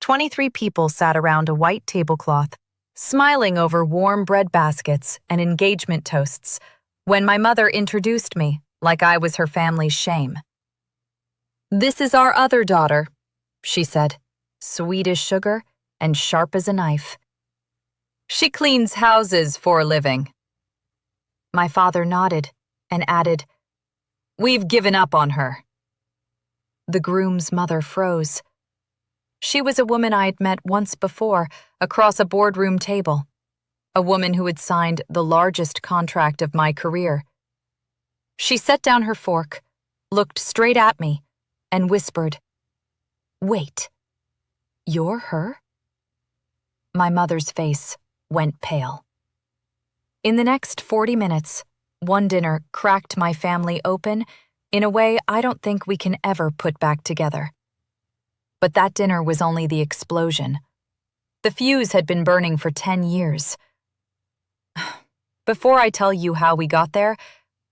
23 people sat around a white tablecloth, smiling over warm bread baskets and engagement toasts, when my mother introduced me like I was her family's shame. "This is our other daughter," she said, sweet as sugar and sharp as a knife. "She cleans houses for a living." My father nodded and added, "We've given up on her." The groom's mother froze. She was a woman I had met once before across a boardroom table, a woman who had signed the largest contract of my career. She set down her fork, looked straight at me, and whispered, "Wait, you're her?" My mother's face went pale. In the next 40 minutes, one dinner cracked my family open in a way I don't think we can ever put back together. But that dinner was only the explosion. The fuse had been burning for 10 years. Before I tell you how we got there,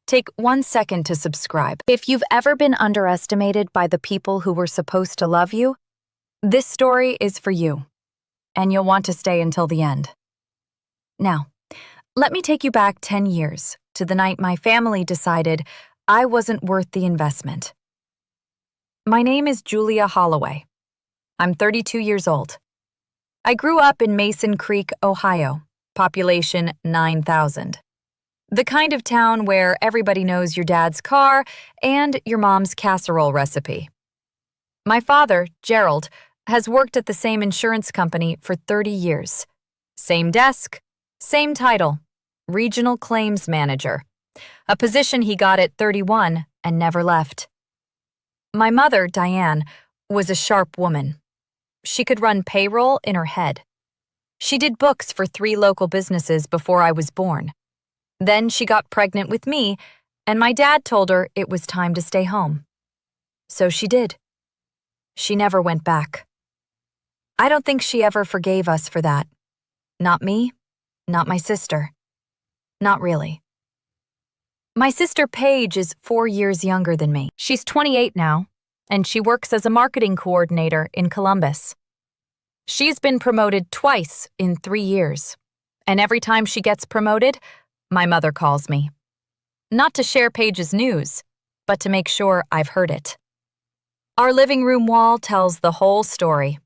take 1 second to subscribe. If you've ever been underestimated by the people who were supposed to love you, this story is for you, and you'll want to stay until the end. Now, let me take you back 10 years to the night my family decided I wasn't worth the investment. My name is Julia Holloway. I'm 32 years old. I grew up in Mason Creek, Ohio, population 9,000. The kind of town where everybody knows your dad's car and your mom's casserole recipe. My father, Gerald, has worked at the same insurance company for 30 years. Same desk, same title, regional claims manager, a position he got at 31 and never left. My mother, Diane, was a sharp woman. She could run payroll in her head. She did books for 3 local businesses before I was born. Then she got pregnant with me, and my dad told her it was time to stay home. So she did. She never went back. I don't think she ever forgave us for that. Not me, not my sister. Not really. My sister Paige is 4 years younger than me. She's 28 now, and she works as a marketing coordinator in Columbus. She's been promoted twice in 3 years, and every time she gets promoted, my mother calls me. Not to share Paige's news, but to make sure I've heard it. Our living room wall tells the whole story.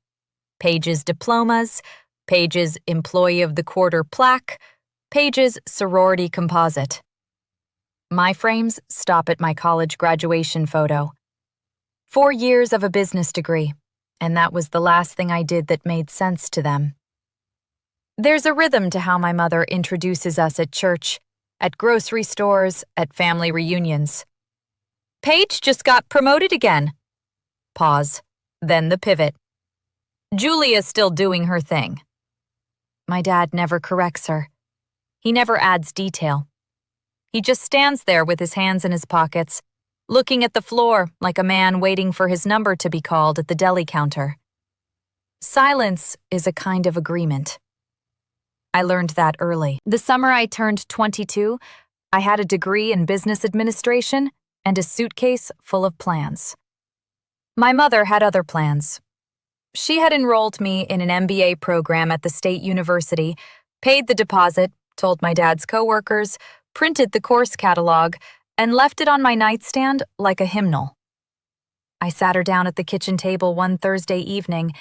Paige's diplomas, Paige's Employee of the Quarter plaque, Paige's sorority composite. My frames stop at my college graduation photo. 4 years of a business degree, and that was the last thing I did that made sense to them. There's a rhythm to how my mother introduces us at church, at grocery stores, at family reunions. "Paige just got promoted again." Pause, then the pivot. "Julia's still doing her thing." My dad never corrects her. He never adds detail. He just stands there with his hands in his pockets, looking at the floor like a man waiting for his number to be called at the deli counter. Silence is a kind of agreement. I learned that early. The summer I turned 22, I had a degree in business administration and a suitcase full of plans. My mother had other plans. She had enrolled me in an MBA program at the state university, paid the deposit, told my dad's coworkers, printed the course catalog, and left it on my nightstand like a hymnal. I sat her down at the kitchen table one Thursday evening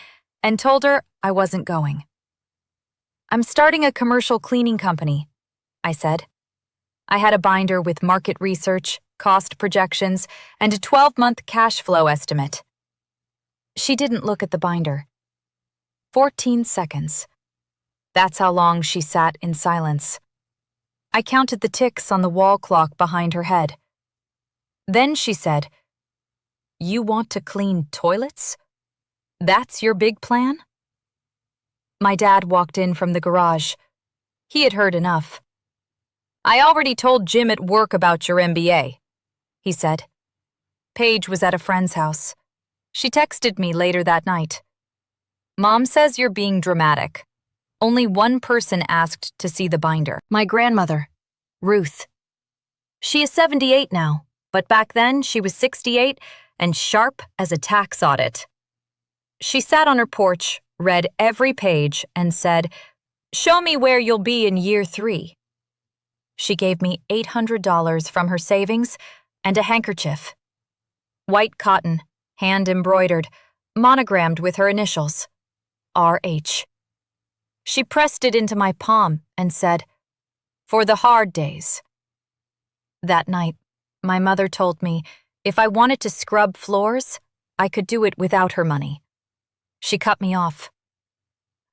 and told her I wasn't going. "I'm starting a commercial cleaning company," I said. I had a binder with market research, cost projections, and a 12-month cash flow estimate. She didn't look at the binder. 14 seconds. That's how long she sat in silence. I counted the ticks on the wall clock behind her head. Then she said, "You want to clean toilets? That's your big plan?" My dad walked in from the garage. He had heard enough. "I already told Jim at work about your MBA," he said. Paige was at a friend's house. She texted me later that night. "Mom says you're being dramatic. Only one person asked to see the binder. My grandmother, Ruth. She is 78 now, but back then she was 68 and sharp as a tax audit. She sat on her porch, read every page, and said, "Show me where you'll be in year 3. She gave me $800 from her savings and a handkerchief. White cotton, hand-embroidered, monogrammed with her initials, RH. She pressed it into my palm and said, "For the hard days." That night, my mother told me if I wanted to scrub floors, I could do it without her money. She cut me off.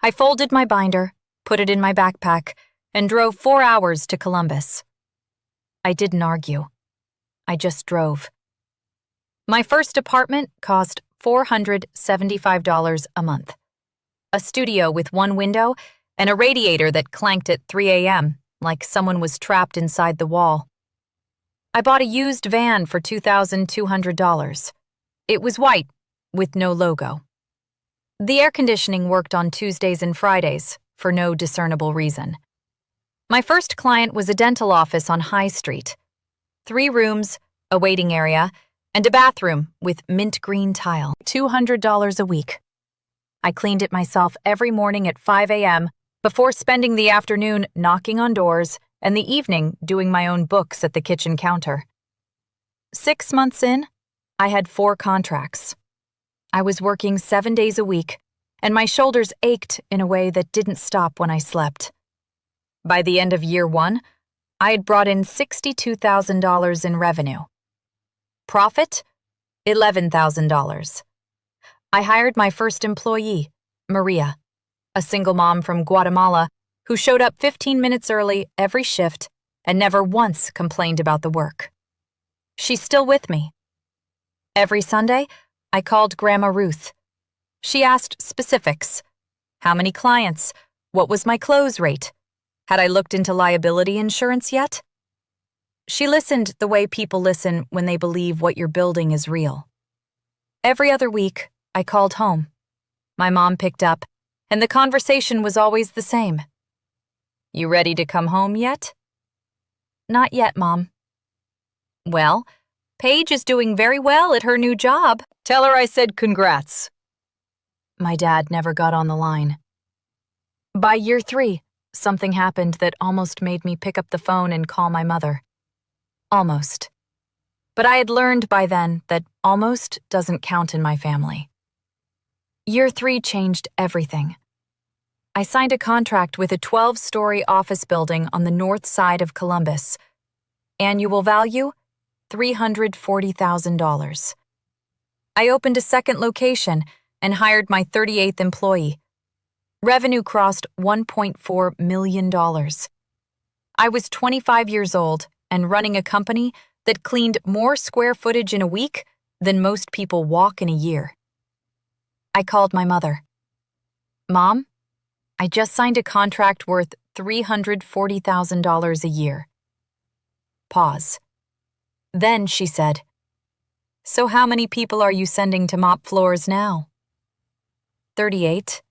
I folded my binder, put it in my backpack, and drove 4 hours to Columbus. I didn't argue. I just drove. My first apartment cost $475 a month. A studio with one window and a radiator that clanked at 3 a.m. like someone was trapped inside the wall. I bought a used van for $2,200. It was white, with no logo. The air conditioning worked on Tuesdays and Fridays, for no discernible reason. My first client was a dental office on High Street. 3 rooms, a waiting area, and a bathroom with mint green tile. $200 a week. I cleaned it myself every morning at 5 a.m. before spending the afternoon knocking on doors and the evening doing my own books at the kitchen counter. 6 months in, I had 4 contracts. I was working 7 days a week, and my shoulders ached in a way that didn't stop when I slept. By the end of year 1, I had brought in $62,000 in revenue. Profit? $11,000. I hired my first employee, Maria, a single mom from Guatemala who showed up 15 minutes early every shift and never once complained about the work. She's still with me. Every Sunday, I called Grandma Ruth. She asked specifics. How many clients? What was my close rate? Had I looked into liability insurance yet? She listened the way people listen when they believe what you're building is real. Every other week, I called home. My mom picked up, and the conversation was always the same. "You ready to come home yet?" "Not yet, Mom." "Well, Paige is doing very well at her new job. Tell her I said congrats." My dad never got on the line. By year 3, something happened that almost made me pick up the phone and call my mother. Almost. But I had learned by then that almost doesn't count in my family. Year 3 changed everything. I signed a contract with a 12-story office building on the north side of Columbus. Annual value? $340,000. I opened a second location and hired my 38th employee. Revenue crossed $1.4 million. I was 25 years old and running a company that cleaned more square footage in a week than most people walk in a year. I called my mother. "Mom, I just signed a contract worth $340,000 a year." Pause. Then she said, "So how many people are you sending to mop floors now?" 38.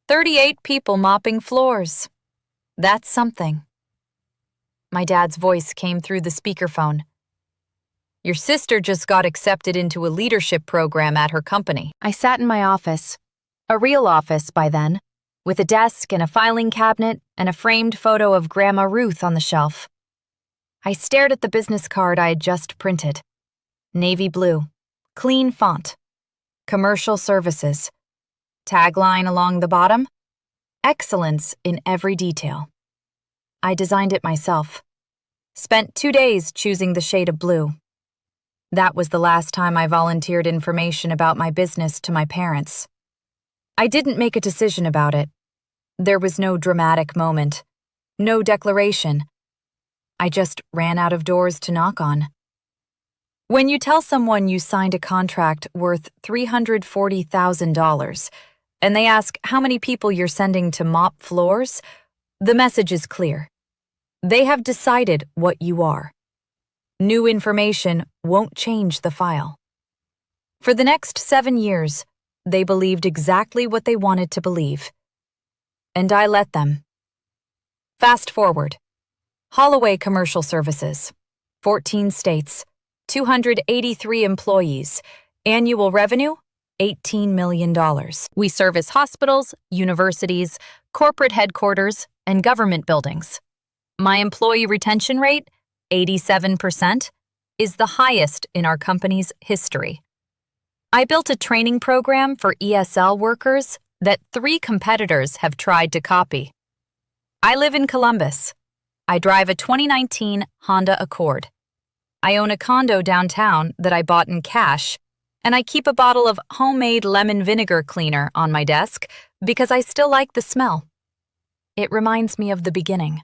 38 people mopping floors. That's something. My dad's voice came through the speakerphone. "Your sister just got accepted into a leadership program at her company." I sat in my office, a real office by then, with a desk and a filing cabinet and a framed photo of Grandma Ruth on the shelf. I stared at the business card I had just printed. Navy blue, clean font, commercial services. Tagline along the bottom, excellence in every detail. I designed it myself. Spent 2 days choosing the shade of blue. That was the last time I volunteered information about my business to my parents. I didn't make a decision about it. There was no dramatic moment, no declaration. I just ran out of doors to knock on. When you tell someone you signed a contract worth $340,000 and they ask how many people you're sending to mop floors, the message is clear. They have decided what you are. New information won't change the file. For the next 7 years, they believed exactly what they wanted to believe. And I let them. Fast forward. Holloway Commercial Services, 14 states, 283 employees, annual revenue, $18 million. We service hospitals, universities, corporate headquarters, and government buildings. My employee retention rate, 87%, is the highest in our company's history. I built a training program for ESL workers that 3 competitors have tried to copy. I live in Columbus. I drive a 2019 Honda Accord. I own a condo downtown that I bought in cash, and I keep a bottle of homemade lemon vinegar cleaner on my desk because I still like the smell. It reminds me of the beginning.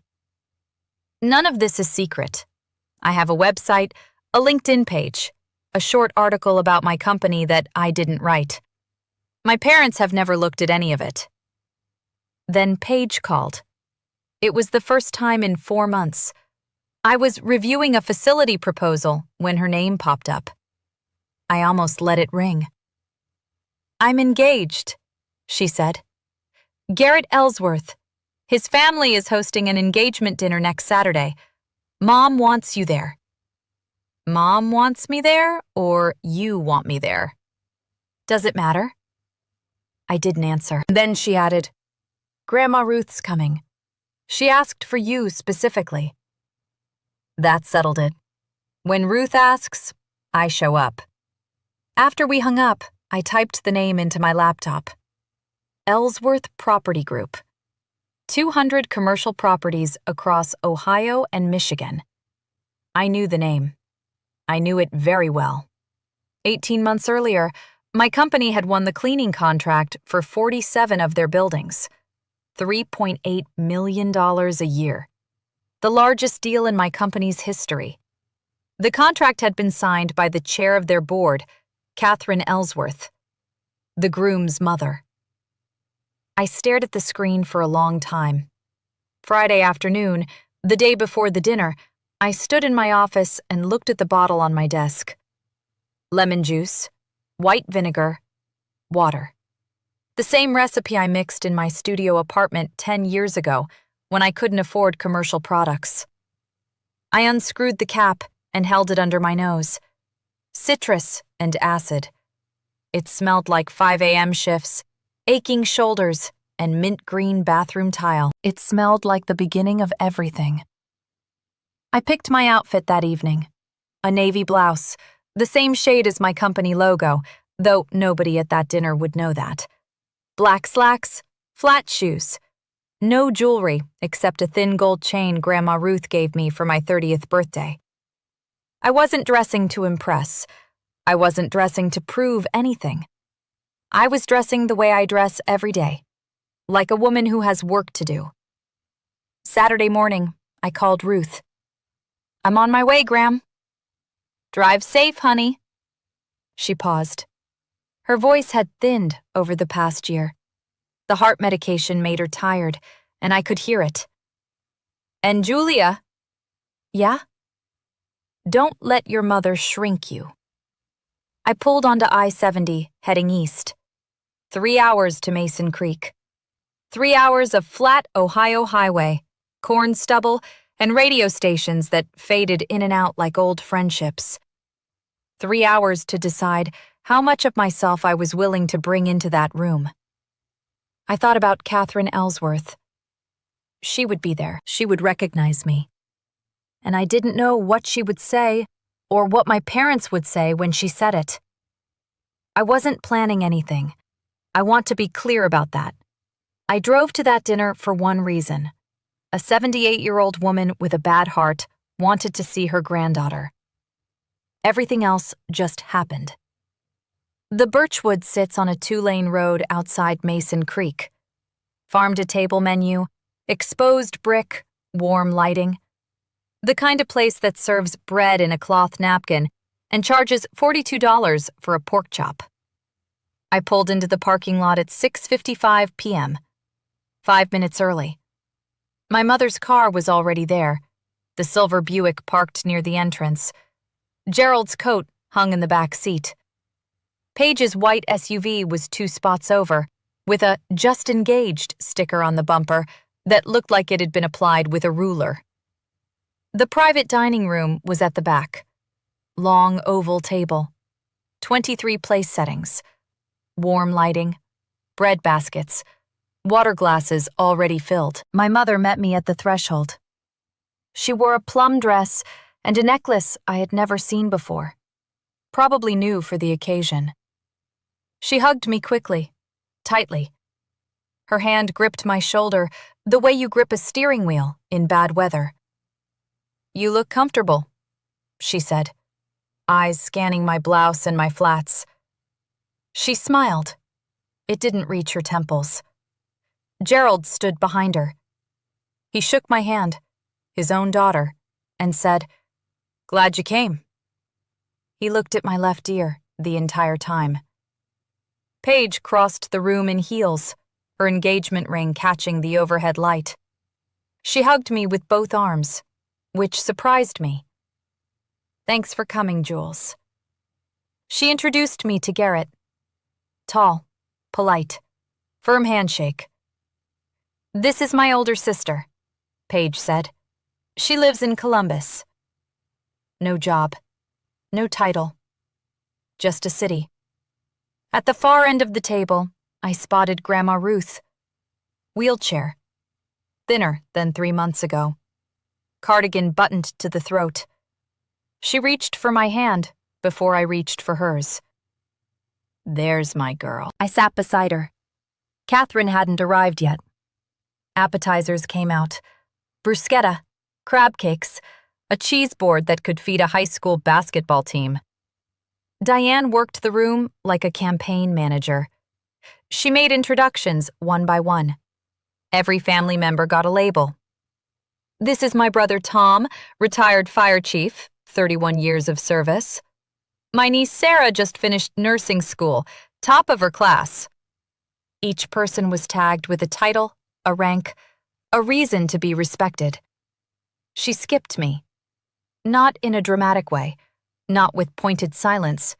None of this is secret. I have a website, a LinkedIn page, a short article about my company that I didn't write. My parents have never looked at any of it. Then Paige called. It was the first time in 4 months. I was reviewing a facility proposal when her name popped up. I almost let it ring. "I'm engaged," she said. "Garrett Ellsworth. His family is hosting an engagement dinner next Saturday. Mom wants you there." Mom wants me there, or you want me there? Does it matter? I didn't answer. Then she added, "Grandma Ruth's coming. She asked for you specifically." That settled it. When Ruth asks, I show up. After we hung up, I typed the name into my laptop. Ellsworth Property Group. 200 commercial properties across Ohio and Michigan. I knew the name. I knew it very well. 18 months earlier, my company had won the cleaning contract for 47 of their buildings. $3.8 million a year. The largest deal in my company's history. The contract had been signed by the chair of their board, Catherine Ellsworth, the groom's mother. I stared at the screen for a long time. Friday afternoon, the day before the dinner, I stood in my office and looked at the bottle on my desk. Lemon juice, white vinegar, water. The same recipe I mixed in my studio apartment 10 years ago when I couldn't afford commercial products. I unscrewed the cap and held it under my nose. Citrus and acid. It smelled like 5 a.m. shifts, aching shoulders, and mint green bathroom tile. It smelled like the beginning of everything. I picked my outfit that evening. A navy blouse, the same shade as my company logo, though nobody at that dinner would know that. Black slacks, flat shoes. No jewelry except a thin gold chain Grandma Ruth gave me for my 30th birthday. I wasn't dressing to impress. I wasn't dressing to prove anything. I was dressing the way I dress every day, like a woman who has work to do. Saturday morning, I called Ruth. "I'm on my way, Gram." "Drive safe, honey." She paused. Her voice had thinned over the past year. The heart medication made her tired, and I could hear it. "And Julia." "Yeah?" "Don't let your mother shrink you." I pulled onto I-70, heading east. 3 hours to Mason Creek. 3 hours of flat Ohio highway, corn stubble, and radio stations that faded in and out like old friendships. 3 hours to decide how much of myself I was willing to bring into that room. I thought about Catherine Ellsworth. She would be there. She would recognize me. And I didn't know what she would say or what my parents would say when she said it. I wasn't planning anything. I want to be clear about that. I drove to that dinner for one reason. A 78-year-old woman with a bad heart wanted to see her granddaughter. Everything else just happened. The Birchwood sits on a 2-lane road outside Mason Creek. Farm-to-table menu, exposed brick, warm lighting. The kind of place that serves bread in a cloth napkin and charges $42 for a pork chop. I pulled into the parking lot at 6:55 p.m., 5 minutes early. My mother's car was already there, the silver Buick parked near the entrance. Gerald's coat hung in the back seat. Paige's white SUV was 2 spots over, with a "Just Engaged" sticker on the bumper that looked like it had been applied with a ruler. The private dining room was at the back. Long oval table. 23 place settings. warm lighting, bread baskets, water glasses already filled. My mother met me at the threshold. She wore a plum dress and a necklace I had never seen before, probably new for the occasion. She hugged me quickly, tightly. Her hand gripped my shoulder the way you grip a steering wheel in bad weather. "You look comfortable," she said, eyes scanning my blouse and my flats. She smiled. It didn't reach her temples. Gerald stood behind her. He shook my hand, his own daughter, and said, "Glad you came." He looked at my left ear the entire time. Paige crossed the room in heels, her engagement ring catching the overhead light. She hugged me with both arms, which surprised me. "Thanks for coming, Jules." She introduced me to Garrett. Tall, polite, firm handshake. "This is my older sister," Paige said. "She lives in Columbus." No job, no title, just a city. At the far end of the table, I spotted Grandma Ruth. Wheelchair. Thinner than 3 months ago. Cardigan buttoned to the throat. She reached for my hand before I reached for hers. "There's my girl." I sat beside her. Catherine hadn't arrived yet. Appetizers came out. Bruschetta, crab cakes, a cheese board that could feed a high school basketball team. Diane worked the room like a campaign manager. She made introductions one by one. Every family member got a label. "This is my brother Tom, retired fire chief, 31 years of service. My niece Sarah just finished nursing school, top of her class." Each person was tagged with a title, a rank, a reason to be respected. She skipped me. Not in a dramatic way, not with pointed silence.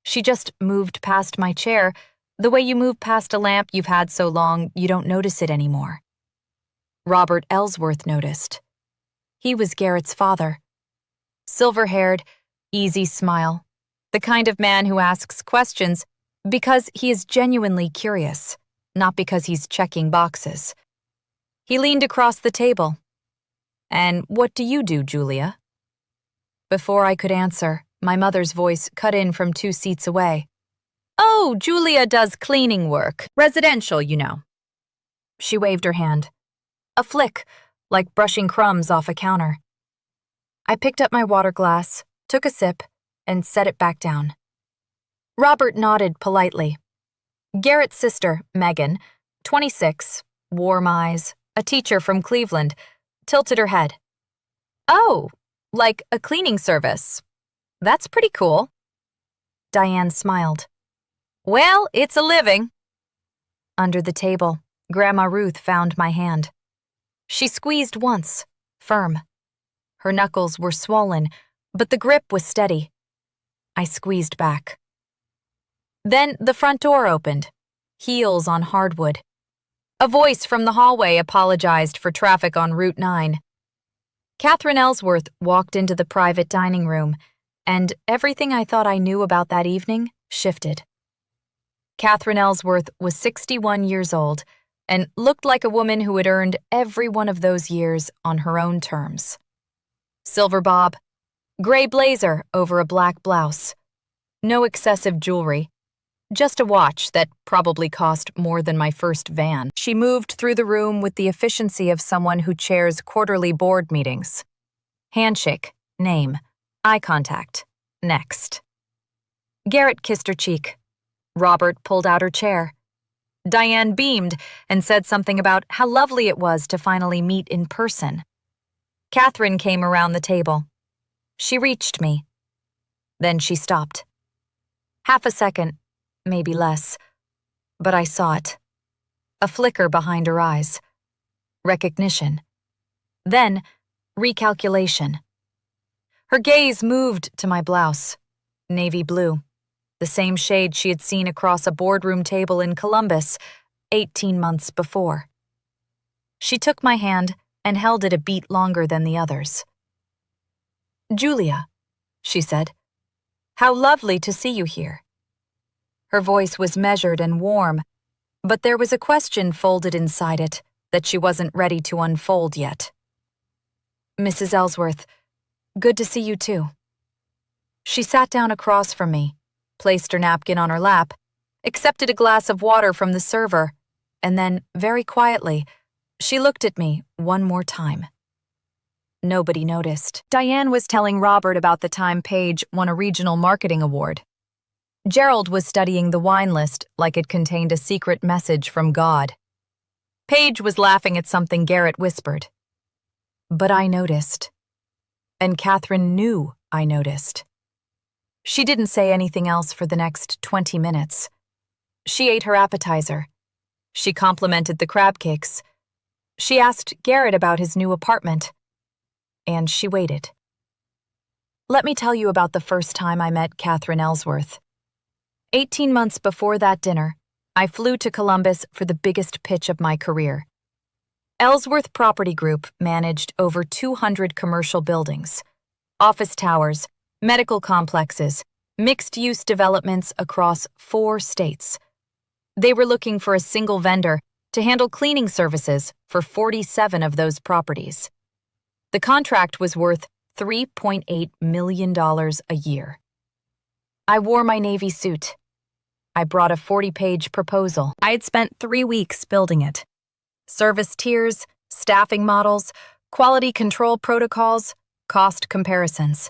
She just moved past my chair, the way you move past a lamp you've had so long you don't notice it anymore. Robert Ellsworth noticed. He was Garrett's father. Silver-haired, easy smile, the kind of man who asks questions because he is genuinely curious, not because he's checking boxes. He leaned across the table. "And what do you do, Julia?" Before I could answer, my mother's voice cut in from 2 seats away. "Oh, Julia does cleaning work. Residential, you know." She waved her hand. A flick, like brushing crumbs off a counter. I picked up my water glass, took a sip, and set it back down. Robert nodded politely. Garrett's sister, Megan, 26, warm eyes, a teacher from Cleveland, tilted her head. "Oh, like a cleaning service. That's pretty cool." Diane smiled. "Well, it's a living." Under the table, Grandma Ruth found my hand. She squeezed once, firm. Her knuckles were swollen, but the grip was steady. I squeezed back. Then the front door opened, heels on hardwood. A voice from the hallway apologized for traffic on Route 9. Catherine Ellsworth walked into the private dining room, and everything I thought I knew about that evening shifted. Catherine Ellsworth was 61 years old and looked like a woman who had earned every one of those years on her own terms. Silver bob, gray blazer over a black blouse. No excessive jewelry. Just a watch that probably cost more than my first van. She moved through the room with the efficiency of someone who chairs quarterly board meetings. Handshake, name, eye contact, next. Garrett kissed her cheek. Robert pulled out her chair. Diane beamed and said something about how lovely it was to finally meet in person. Catherine came around the table. She reached me. Then she stopped. Half a second, maybe less, but I saw it. A flicker behind her eyes. Recognition. Then, recalculation. Her gaze moved to my blouse, navy blue, the same shade she had seen across a boardroom table in Columbus 18 months before. She took my hand and held it a beat longer than the others. "Julia," she said, "how lovely to see you here." Her voice was measured and warm, but there was a question folded inside it that she wasn't ready to unfold yet. "Mrs. Ellsworth, good to see you too." She sat down across from me, placed her napkin on her lap, accepted a glass of water from the server, and then, very quietly, she looked at me one more time. Nobody noticed. Diane was telling Robert about the time Paige won a regional marketing award. Gerald was studying the wine list like it contained a secret message from God. Paige was laughing at something Garrett whispered. But I noticed. And Catherine knew I noticed. She didn't say anything else for the next 20 minutes. She ate her appetizer. She complimented the crab cakes. She asked Garrett about his new apartment. And she waited. Let me tell you about the first time I met Catherine Ellsworth. 18 months before that dinner, I flew to Columbus for the biggest pitch of my career. Ellsworth Property Group managed over 200 commercial buildings, office towers, medical complexes, mixed-use developments across 4 states. They were looking for a single vendor to handle cleaning services for 47 of those properties. The contract was worth $3.8 million a year. I wore my Navy suit. I brought a 40-page proposal. I had spent 3 weeks building it. Service tiers, staffing models, quality control protocols, cost comparisons.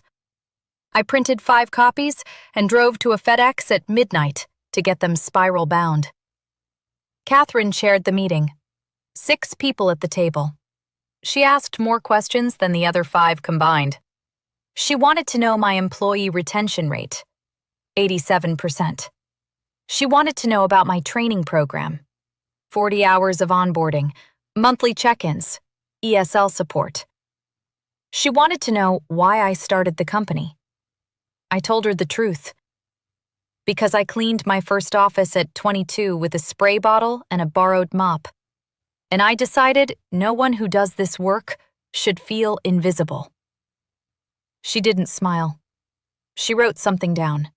I printed 5 copies and drove to a FedEx at midnight to get them spiral bound. Catherine chaired the meeting. 6 people at the table. She asked more questions than the other 5 combined. She wanted to know my employee retention rate, 87%. She wanted to know about my training program, 40 hours of onboarding, monthly check-ins, ESL support. She wanted to know why I started the company. I told her the truth. Because I cleaned my first office at 22 with a spray bottle and a borrowed mop. And I decided no one who does this work should feel invisible. She didn't smile. She wrote something down.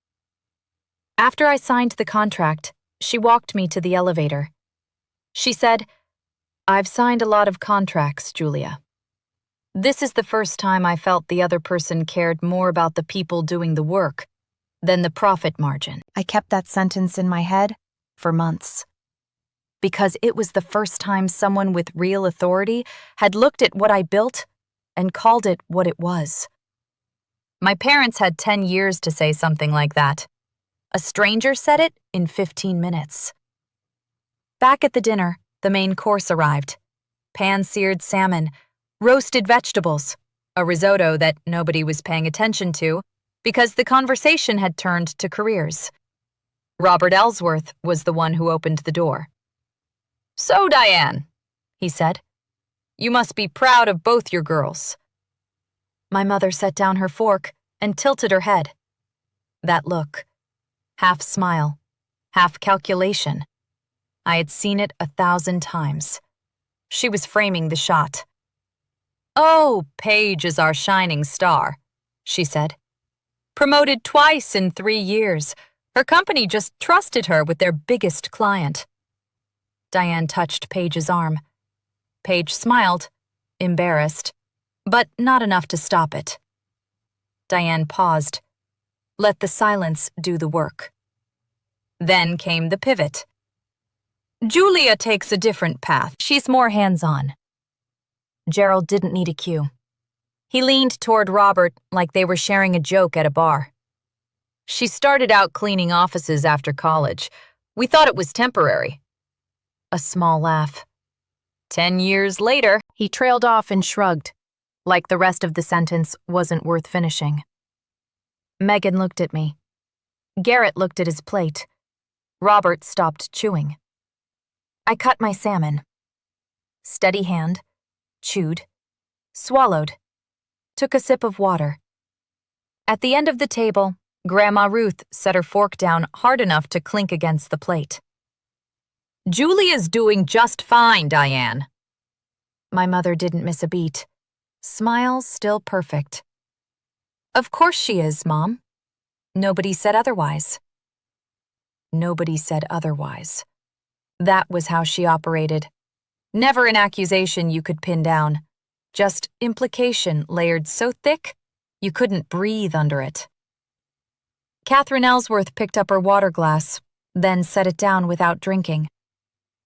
After I signed the contract, she walked me to the elevator. She said, "I've signed a lot of contracts, Julia. This is the first time I felt the other person cared more about the people doing the work than the profit margin." I kept that sentence in my head for months. Because it was the first time someone with real authority had looked at what I built and called it what it was. My parents had 10 years to say something like that. A stranger said it in 15 minutes. Back at the dinner, the main course arrived. Pan-seared salmon, roasted vegetables, a risotto that nobody was paying attention to because the conversation had turned to careers. Robert Ellsworth was the one who opened the door. "So, Diane," he said, "you must be proud of both your girls." My mother set down her fork and tilted her head. That look, half smile, half calculation. I had seen it 1,000 times. She was framing the shot. "Oh, Paige is our shining star," she said. "Promoted twice in 3 years. Her company just trusted her with their biggest client." Diane touched Paige's arm. Paige smiled, embarrassed, but not enough to stop it. Diane paused. Let the silence do the work. Then came the pivot. "Julia takes a different path. She's more hands-on." Gerald didn't need a cue. He leaned toward Robert like they were sharing a joke at a bar. "She started out cleaning offices after college. We thought it was temporary." A small laugh. 10 years later, he trailed off and shrugged, like the rest of the sentence wasn't worth finishing. Megan looked at me. Garrett looked at his plate. Robert stopped chewing. I cut my salmon. Steady hand, chewed, swallowed, took a sip of water. At the end of the table, Grandma Ruth set her fork down hard enough to clink against the plate. "Julia's doing just fine, Diane." My mother didn't miss a beat. Smile still perfect. "Of course she is, Mom. Nobody said otherwise." nobody said otherwise. That was how she operated. Never an accusation you could pin down. Just implication layered so thick, you couldn't breathe under it. Catherine Ellsworth picked up her water glass, then set it down without drinking.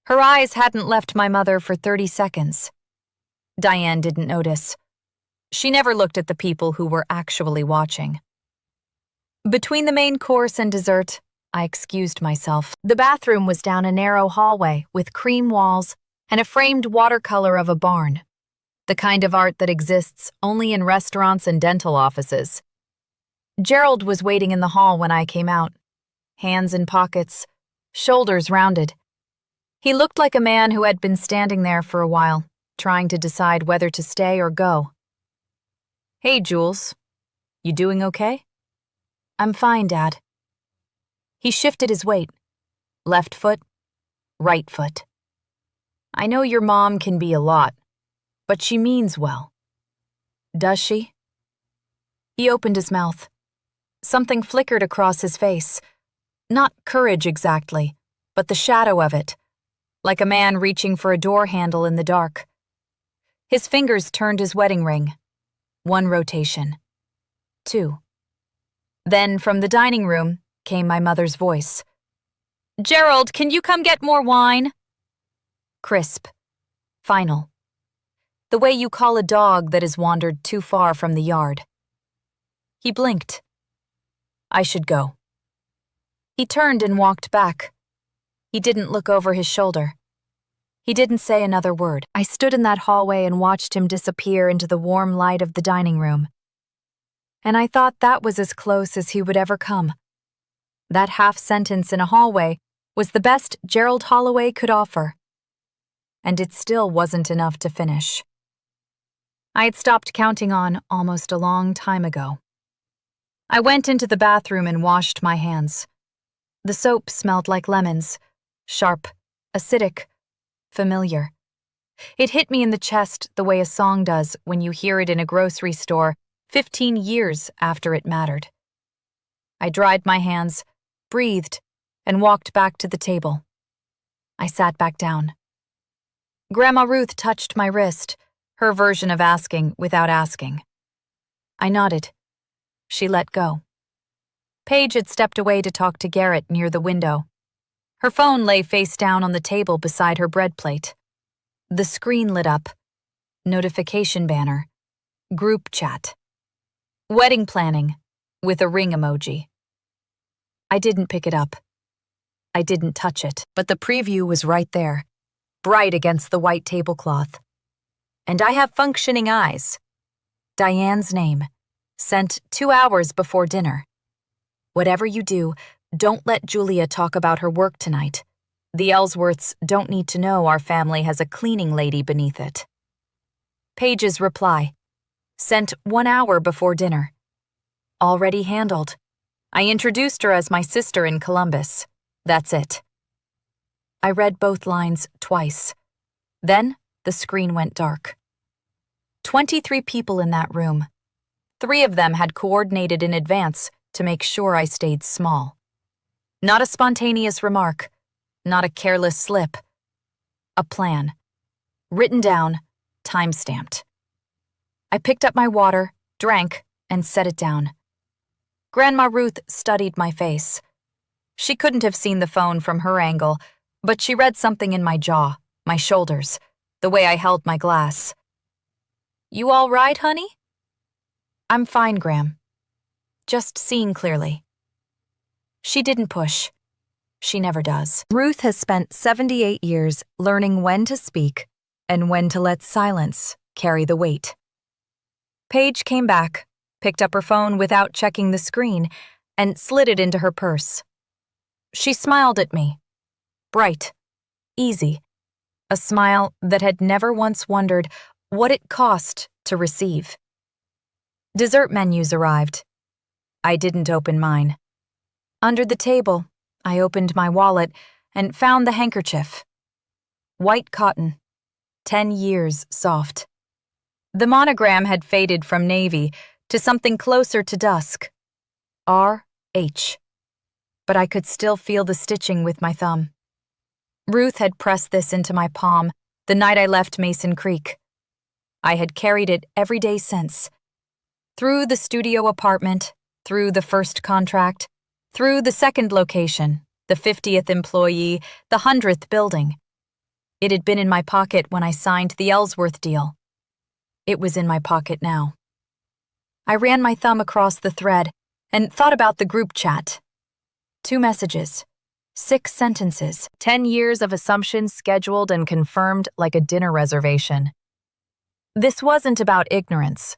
Her eyes hadn't left my mother for 30 seconds. Diane didn't notice. She never looked at the people who were actually watching. Between the main course and dessert, I excused myself. The bathroom was down a narrow hallway with cream walls and a framed watercolor of a barn. The kind of art that exists only in restaurants and dental offices. Gerald was waiting in the hall when I came out, hands in pockets, shoulders rounded. He looked like a man who had been standing there for a while, trying to decide whether to stay or go. "Hey, Jules. You doing okay?" "I'm fine, Dad." He shifted his weight. Left foot, right foot. "I know your mom can be a lot, but she means well." "Does she?" He opened his mouth. Something flickered across his face. Not courage exactly, but the shadow of it, like a man reaching for a door handle in the dark. His fingers turned his wedding ring. 1 rotation. 2. Then from the dining room came my mother's voice. "Gerald, can you come get more wine?" Crisp. Final. The way you call a dog that has wandered too far from the yard. He blinked. I should go. He turned and walked back. He didn't look over his shoulder. He didn't say another word. I stood in that hallway and watched him disappear into the warm light of the dining room. And I thought that was as close as he would ever come. That half sentence in a hallway was the best Gerald Holloway could offer. And it still wasn't enough to finish. I had stopped counting on almost a long time ago. I went into the bathroom and washed my hands. The soap smelled like lemons, sharp, acidic, familiar. It hit me in the chest the way a song does when you hear it in a grocery store 15 years after it mattered. I dried my hands, breathed, and walked back to the table. I sat back down. Grandma Ruth touched my wrist, her version of asking without asking. I nodded. She let go. Paige had stepped away to talk to Garrett near the window. Her phone lay face down on the table beside her bread plate. The screen lit up. Notification banner. Group chat. Wedding planning, with a ring emoji. I didn't pick it up. I didn't touch it, but the preview was right there, bright against the white tablecloth. And I have functioning eyes. Diane's name, sent 2 hours before dinner. Whatever you do, don't let Julia talk about her work tonight. The Ellsworths don't need to know our family has a cleaning lady beneath it. Paige's reply, sent 1 hour before dinner. Already handled. I introduced her as my sister in Columbus. That's it. I read both lines twice. Then the screen went dark. 23 people in that room. 3 of them had coordinated in advance to make sure I stayed small. Not a spontaneous remark, not a careless slip. A plan. Written down, time-stamped. I picked up my water, drank, and set it down. Grandma Ruth studied my face. She couldn't have seen the phone from her angle, but she read something in my jaw, my shoulders, the way I held my glass. "You all right, honey?" "I'm fine, Gram. Just seeing clearly." She didn't push. She never does. Ruth has spent 78 years learning when to speak and when to let silence carry the weight. Paige came back, picked up her phone without checking the screen, and slid it into her purse. She smiled at me. Bright. Easy. A smile that had never once wondered what it cost to receive. Dessert menus arrived. I didn't open mine. Under the table, I opened my wallet and found the handkerchief. White cotton. 10 years soft. The monogram had faded from navy to something closer to dusk. R.H. but I could still feel the stitching with my thumb. Ruth had pressed this into my palm the night I left Mason Creek. I had carried it every day since. Through the studio apartment, through the first contract, through the second location, the 50th employee, the 100th building. It had been in my pocket when I signed the Ellsworth deal. It was in my pocket now. I ran my thumb across the thread and thought about the group chat. 2 messages, 6 sentences, 10 years of assumptions scheduled and confirmed like a dinner reservation. This wasn't about ignorance.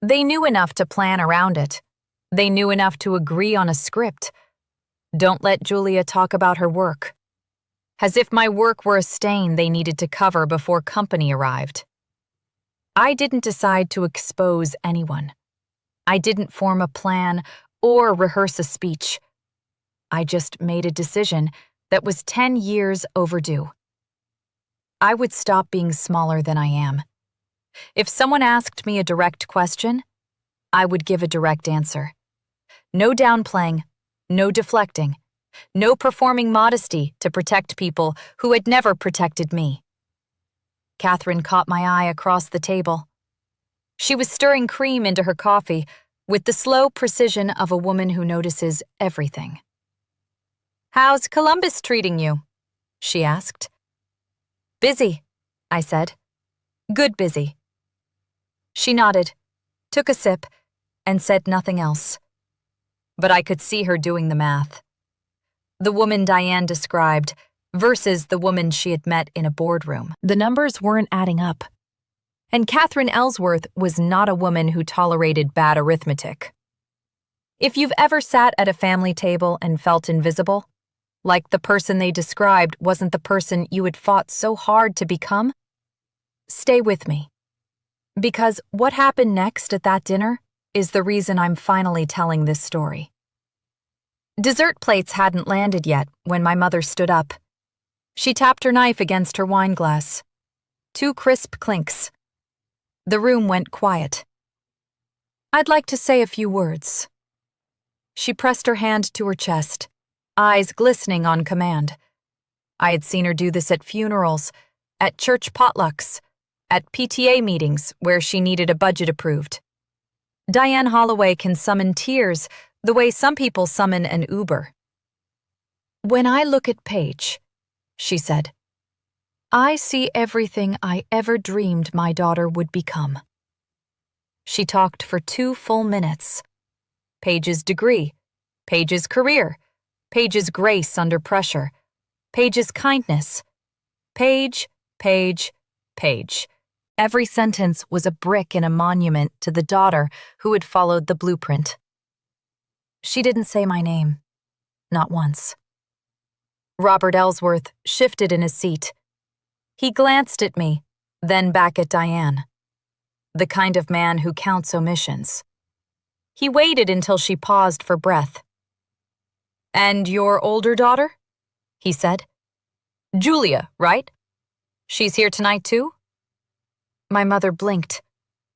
They knew enough to plan around it. They knew enough to agree on a script. Don't let Julia talk about her work. As if my work were a stain they needed to cover before company arrived. I didn't decide to expose anyone. I didn't form a plan or rehearse a speech. I just made a decision that was 10 years overdue. I would stop being smaller than I am. If someone asked me a direct question, I would give a direct answer. No downplaying, no deflecting, no performing modesty to protect people who had never protected me. Catherine caught my eye across the table. She was stirring cream into her coffee with the slow precision of a woman who notices everything. "How's Columbus treating you?" she asked. "Busy," I said. "Good busy." She nodded, took a sip, and said nothing else. But I could see her doing the math. The woman Diane described versus the woman she had met in a boardroom. The numbers weren't adding up. And Catherine Ellsworth was not a woman who tolerated bad arithmetic. If you've ever sat at a family table and felt invisible, like the person they described wasn't the person you had fought so hard to become, stay with me. Because what happened next at that dinner is the reason I'm finally telling this story. Dessert plates hadn't landed yet when my mother stood up. She tapped her knife against her wine glass. 2 crisp clinks. The room went quiet. "I'd like to say a few words." She pressed her hand to her chest, eyes glistening on command. I had seen her do this at funerals, at church potlucks, at PTA meetings where she needed a budget approved. Diane Holloway can summon tears the way some people summon an Uber. "When I look at Paige," she said, "I see everything I ever dreamed my daughter would become." She talked for 2 full minutes. Paige's degree, Paige's career, Paige's grace under pressure, Paige's kindness. Paige, Paige, Paige. Every sentence was a brick in a monument to the daughter who had followed the blueprint. She didn't say my name. Not once. Robert Ellsworth shifted in his seat. He glanced at me, then back at Diane. The kind of man who counts omissions. He waited until she paused for breath. "And your older daughter?" he said. "Julia, right? She's here tonight too?" My mother blinked,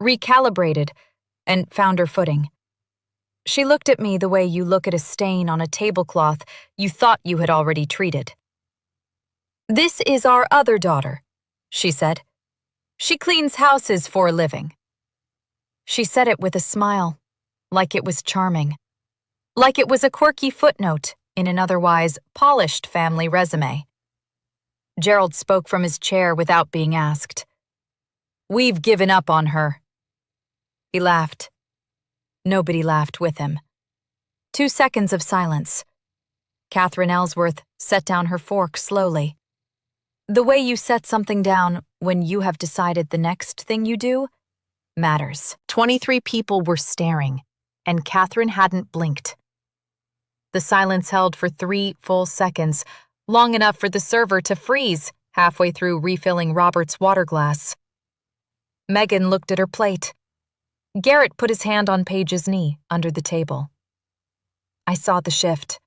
recalibrated, and found her footing. She looked at me the way you look at a stain on a tablecloth you thought you had already treated. "This is our other daughter," she said. "She cleans houses for a living." She said it with a smile, like it was charming, like it was a quirky footnote in an otherwise polished family resume. Gerald spoke from his chair without being asked. "We've given up on her." He laughed. Nobody laughed with him. 2 seconds of silence. Catherine Ellsworth set down her fork slowly. The way you set something down when you have decided the next thing you do matters. 23 people were staring, and Catherine hadn't blinked. The silence held for 3 full seconds, long enough for the server to freeze halfway through refilling Robert's water glass. Megan looked at her plate. Garrett put his hand on Paige's knee under the table. I saw the shift.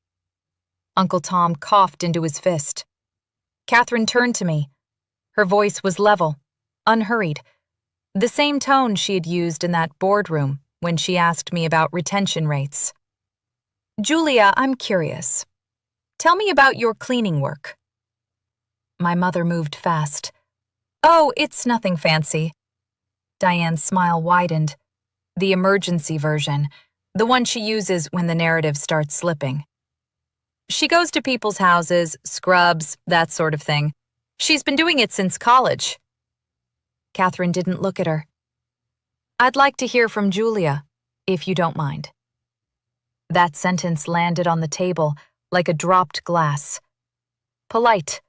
Uncle Tom coughed into his fist. Catherine turned to me. Her voice was level, unhurried, the same tone she had used in that boardroom when she asked me about retention rates. "Julia, I'm curious. Tell me about your cleaning work. My mother moved fast. Oh, it's nothing fancy. Diane's smile widened. The emergency version, the one she uses when the narrative starts slipping. She goes to people's houses, scrubs, that sort of thing. She's been doing it since college. Catherine didn't look at her. I'd like to hear from Julia, if you don't mind. That sentence landed on the table like a dropped glass. Polite,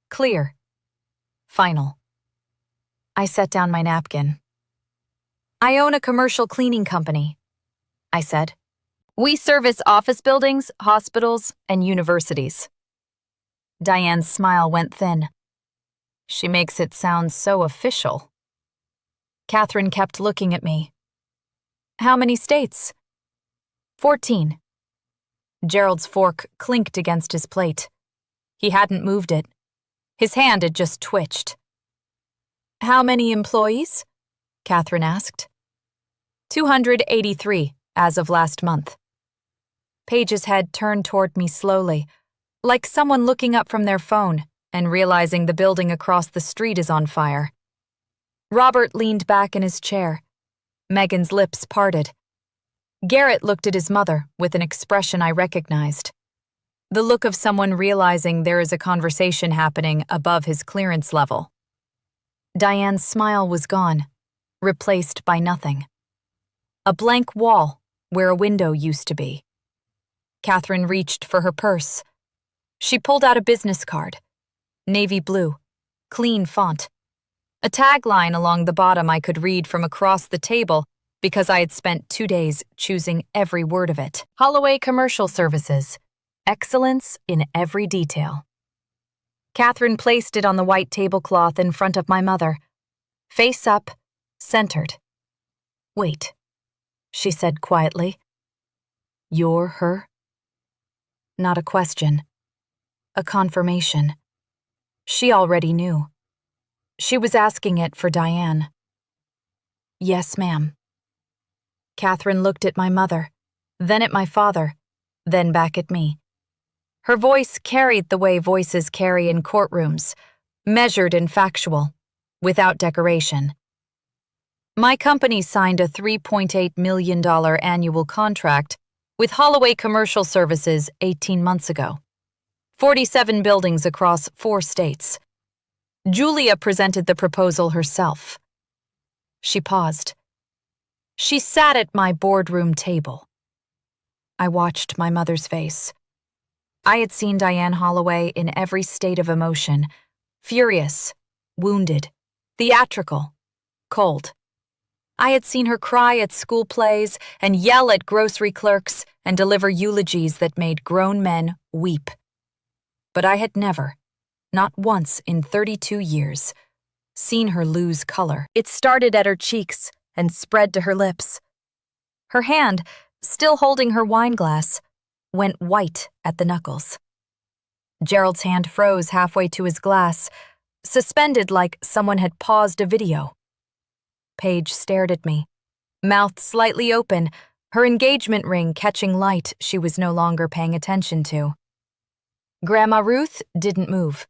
clear, final. I set down my napkin. I own a commercial cleaning company, I said. We service office buildings, hospitals, and universities. Diane's smile went thin. She makes it sound so official. Catherine kept looking at me. How many states? 14. Gerald's fork clinked against his plate. He hadn't moved it. His hand had just twitched. How many employees? Catherine asked. 283, as of last month. Paige's head turned toward me slowly, like someone looking up from their phone and realizing the building across the street is on fire. Robert leaned back in his chair. Megan's lips parted. Garrett looked at his mother with an expression I recognized. The look of someone realizing there is a conversation happening above his clearance level. Diane's smile was gone, replaced by nothing. A blank wall where a window used to be. Catherine reached for her purse. She pulled out a business card. Navy blue, clean font. A tagline along the bottom I could read from across the table because I had spent 2 days choosing every word of it. Holloway Commercial Services. Excellence in every detail. Catherine placed it on the white tablecloth in front of my mother. Face up, centered. Wait, she said quietly. You're her? Not a question. A confirmation. She already knew. She was asking it for Diane. Yes, ma'am. Catherine looked at my mother, then at my father, then back at me. Her voice carried the way voices carry in courtrooms, measured and factual, without decoration. My company signed a $3.8 million annual contract with Holloway Commercial Services 18 months ago. 47 buildings across 4 states. Julia presented the proposal herself. She paused. She sat at my boardroom table. I watched my mother's face. I had seen Diane Holloway in every state of emotion, furious, wounded, theatrical, cold. I had seen her cry at school plays and yell at grocery clerks and deliver eulogies that made grown men weep. But I had never, not once in 32 years, seen her lose color. It started at her cheeks and spread to her lips. Her hand, still holding her wine glass, went white at the knuckles. Gerald's hand froze halfway to his glass, suspended like someone had paused a video. Paige stared at me, mouth slightly open, her engagement ring catching light she was no longer paying attention to. Grandma Ruth didn't move.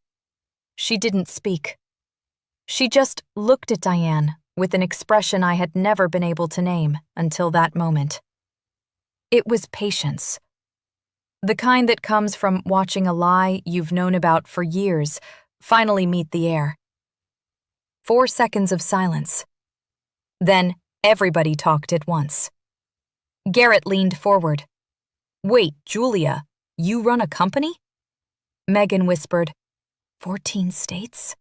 She didn't speak. She just looked at Diane with an expression I had never been able to name until that moment. It was patience. The kind that comes from watching a lie you've known about for years finally meet the air. 4 seconds of silence. Then everybody talked at once. Garrett leaned forward. Wait, Julia, you run a company? Megan whispered, 14 states?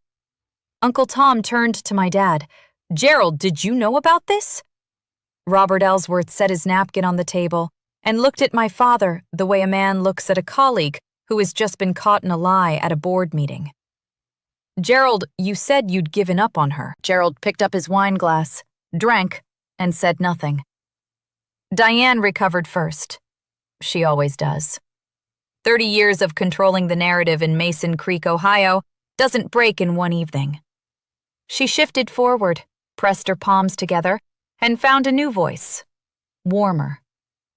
Uncle Tom turned to my dad. Gerald, did you know about this? Robert Ellsworth set his napkin on the table and looked at my father the way a man looks at a colleague who has just been caught in a lie at a board meeting. Gerald, you said you'd given up on her. Gerald picked up his wine glass, drank, and said nothing. Diane recovered first. She always does. 30 years of controlling the narrative in Mason Creek, Ohio, doesn't break in one evening. She shifted forward, pressed her palms together, and found a new voice. Warmer,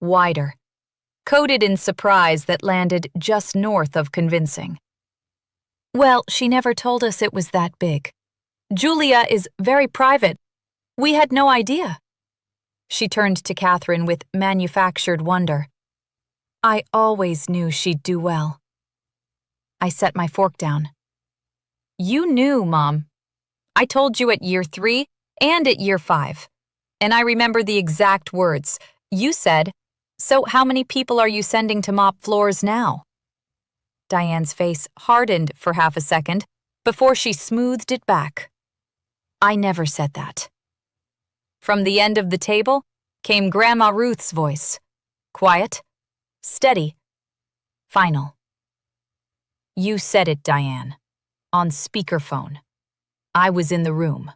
wider. coded in surprise that landed just north of convincing. Well, she never told us it was that big. Julia is very private. We had no idea. She turned to Catherine with manufactured wonder. I always knew she'd do well. I set my fork down. You knew, Mom. I told you at year 3 and at year 5. And I remember the exact words. You said, "So how many people are you sending to mop floors now?" Diane's face hardened for half a second before she smoothed it back. I never said that. From the end of the table came Grandma Ruth's voice. Quiet, steady, final. You said it, Diane. On speakerphone. I was in the room.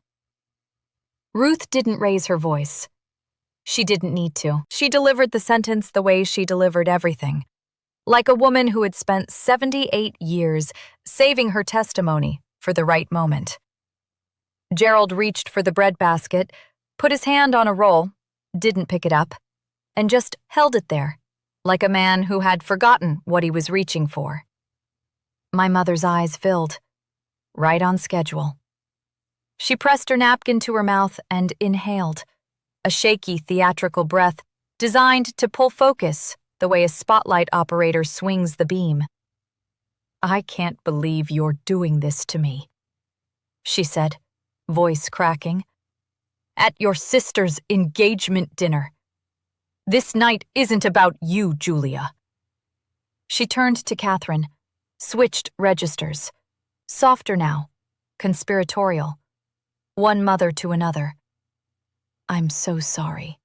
Ruth didn't raise her voice. She didn't need to. She delivered the sentence the way she delivered everything. Like a woman who had spent 78 years saving her testimony for the right moment. Gerald reached for the breadbasket, put his hand on a roll, didn't pick it up, and just held it there, like a man who had forgotten what he was reaching for. My mother's eyes filled. Right on schedule. She pressed her napkin to her mouth and inhaled, a shaky theatrical breath designed to pull focus the way a spotlight operator swings the beam. I can't believe you're doing this to me, she said, voice cracking. At your sister's engagement dinner. This night isn't about you, Julia. She turned to Catherine, switched registers. Softer now, conspiratorial. One mother to another. I'm so sorry.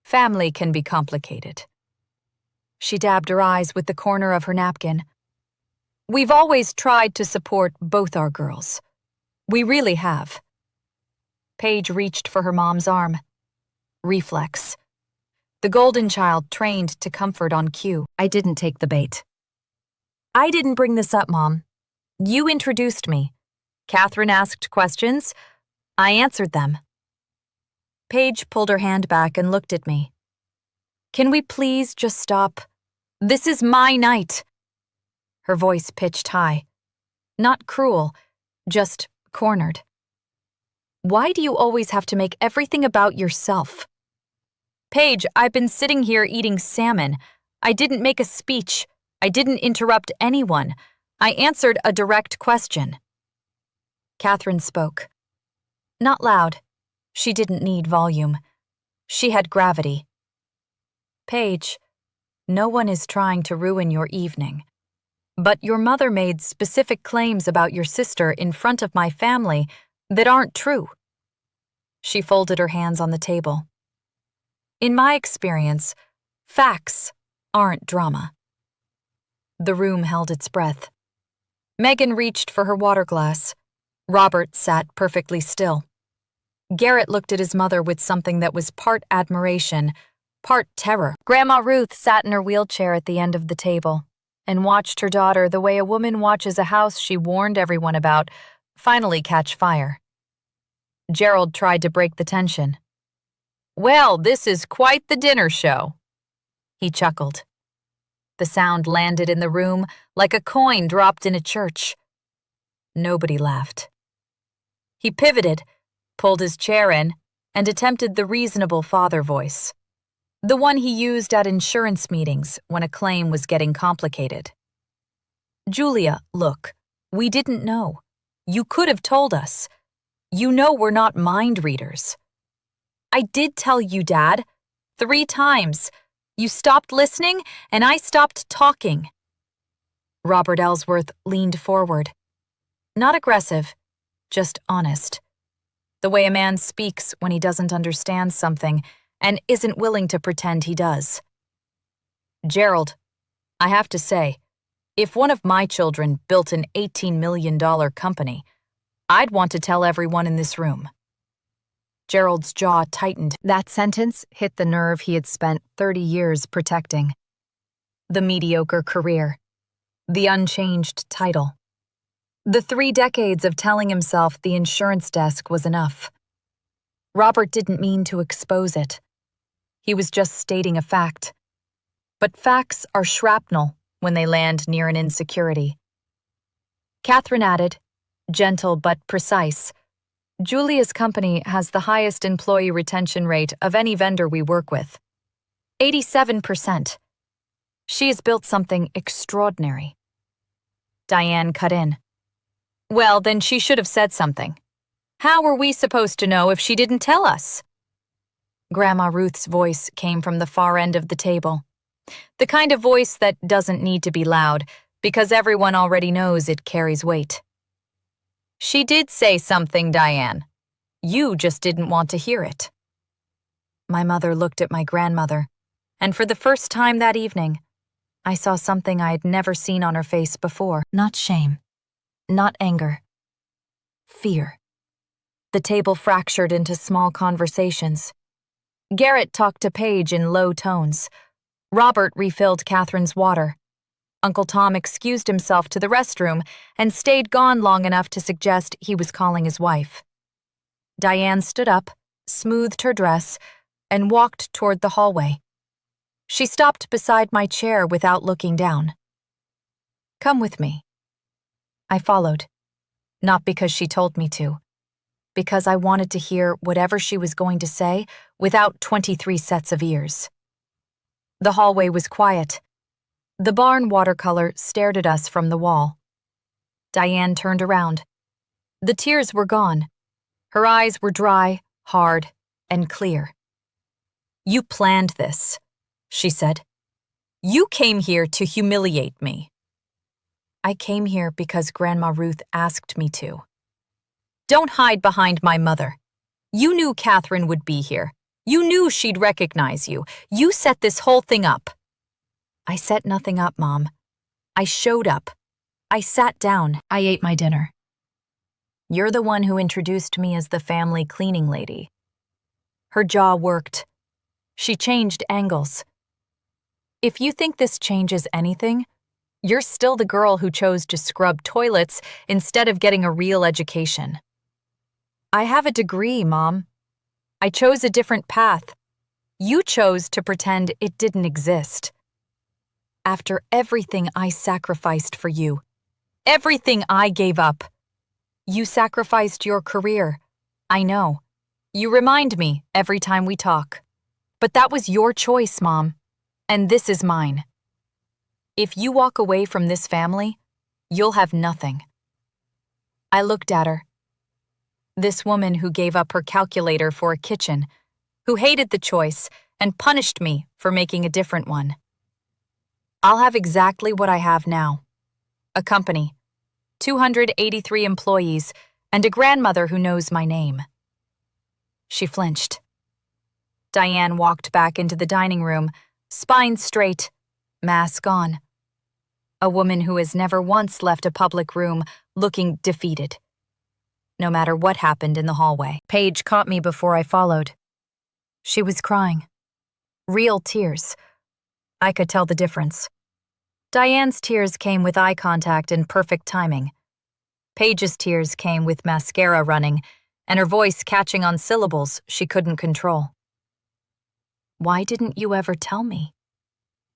Family can be complicated. She dabbed her eyes with the corner of her napkin. We've always tried to support both our girls. We really have. Paige reached for her mom's arm. Reflex. The golden child trained to comfort on cue. I didn't take the bait. I didn't bring this up, Mom. You introduced me. Catherine asked questions. I answered them. Paige pulled her hand back and looked at me. Can we please just stop? This is my night. Her voice pitched high. Not cruel, just cornered. Why do you always have to make everything about yourself? Paige, I've been sitting here eating salmon. I didn't make a speech. I didn't interrupt anyone. I answered a direct question. Catherine spoke. Not loud. She didn't need volume. She had gravity. Paige, no one is trying to ruin your evening. But your mother made specific claims about your sister in front of my family that aren't true. She folded her hands on the table. In my experience, facts aren't drama. The room held its breath. Megan reached for her water glass. Robert sat perfectly still. Garrett looked at his mother with something that was part admiration, part terror. Grandma Ruth sat in her wheelchair at the end of the table and watched her daughter the way a woman watches a house she warned everyone about finally catch fire. Gerald tried to break the tension. Well, this is quite the dinner show. He chuckled. The sound landed in the room like a coin dropped in a church. Nobody laughed. He pivoted, pulled his chair in, and attempted the reasonable father voice. The one he used at insurance meetings when a claim was getting complicated. Julia, look, we didn't know. You could have told us. You know we're not mind readers. I did tell you, Dad. 3 times. You stopped listening, and I stopped talking. Robert Ellsworth leaned forward. Not aggressive, just honest. The way a man speaks when he doesn't understand something and isn't willing to pretend he does. Gerald, I have to say, if one of my children built an $18 million company, I'd want to tell everyone in this room. Gerald's jaw tightened. That sentence hit the nerve he had spent 30 years protecting. The mediocre career. The unchanged title. The 3 decades of telling himself the insurance desk was enough. Robert didn't mean to expose it. He was just stating a fact. But facts are shrapnel when they land near an insecurity. Catherine added, gentle but precise, Julia's company has the highest employee retention rate of any vendor we work with. 87%. She has built something extraordinary. Diane cut in. Well, then she should have said something. How were we supposed to know if she didn't tell us? Grandma Ruth's voice came from the far end of the table. The kind of voice that doesn't need to be loud, because everyone already knows it carries weight. She did say something, Diane. You just didn't want to hear it. My mother looked at my grandmother, and for the first time that evening, I saw something I had never seen on her face before. Not shame. Not anger. Fear. The table fractured into small conversations. Garrett talked to Paige in low tones. Robert refilled Catherine's water. Uncle Tom excused himself to the restroom and stayed gone long enough to suggest he was calling his wife. Diane stood up, smoothed her dress, and walked toward the hallway. She stopped beside my chair without looking down. Come with me. I followed, not because she told me to, because I wanted to hear whatever she was going to say without 23 sets of ears. The hallway was quiet. The barn watercolor stared at us from the wall. Diane turned around. The tears were gone. Her eyes were dry, hard, and clear. You planned this, she said. You came here to humiliate me. I came here because Grandma Ruth asked me to. Don't hide behind my mother. You knew Catherine would be here. You knew she'd recognize you. You set this whole thing up. I set nothing up, Mom. I showed up. I sat down. I ate my dinner. You're the one who introduced me as the family cleaning lady. Her jaw worked. She changed angles. If you think this changes anything, you're still the girl who chose to scrub toilets instead of getting a real education. I have a degree, Mom. I chose a different path. You chose to pretend it didn't exist. After everything I sacrificed for you, everything I gave up, you sacrificed your career. I know. You remind me every time we talk. But that was your choice, Mom. And this is mine. If you walk away from this family, you'll have nothing. I looked at her. This woman who gave up her calculator for a kitchen, who hated the choice and punished me for making a different one. I'll have exactly what I have now. A company, 283 employees, and a grandmother who knows my name. She flinched. Diane walked back into the dining room, spine straight, mask on. A woman who has never once left a public room looking defeated. No matter what happened in the hallway. Paige caught me before I followed. She was crying. Real tears. I could tell the difference. Diane's tears came with eye contact and perfect timing. Paige's tears came with mascara running and her voice catching on syllables she couldn't control. Why didn't you ever tell me?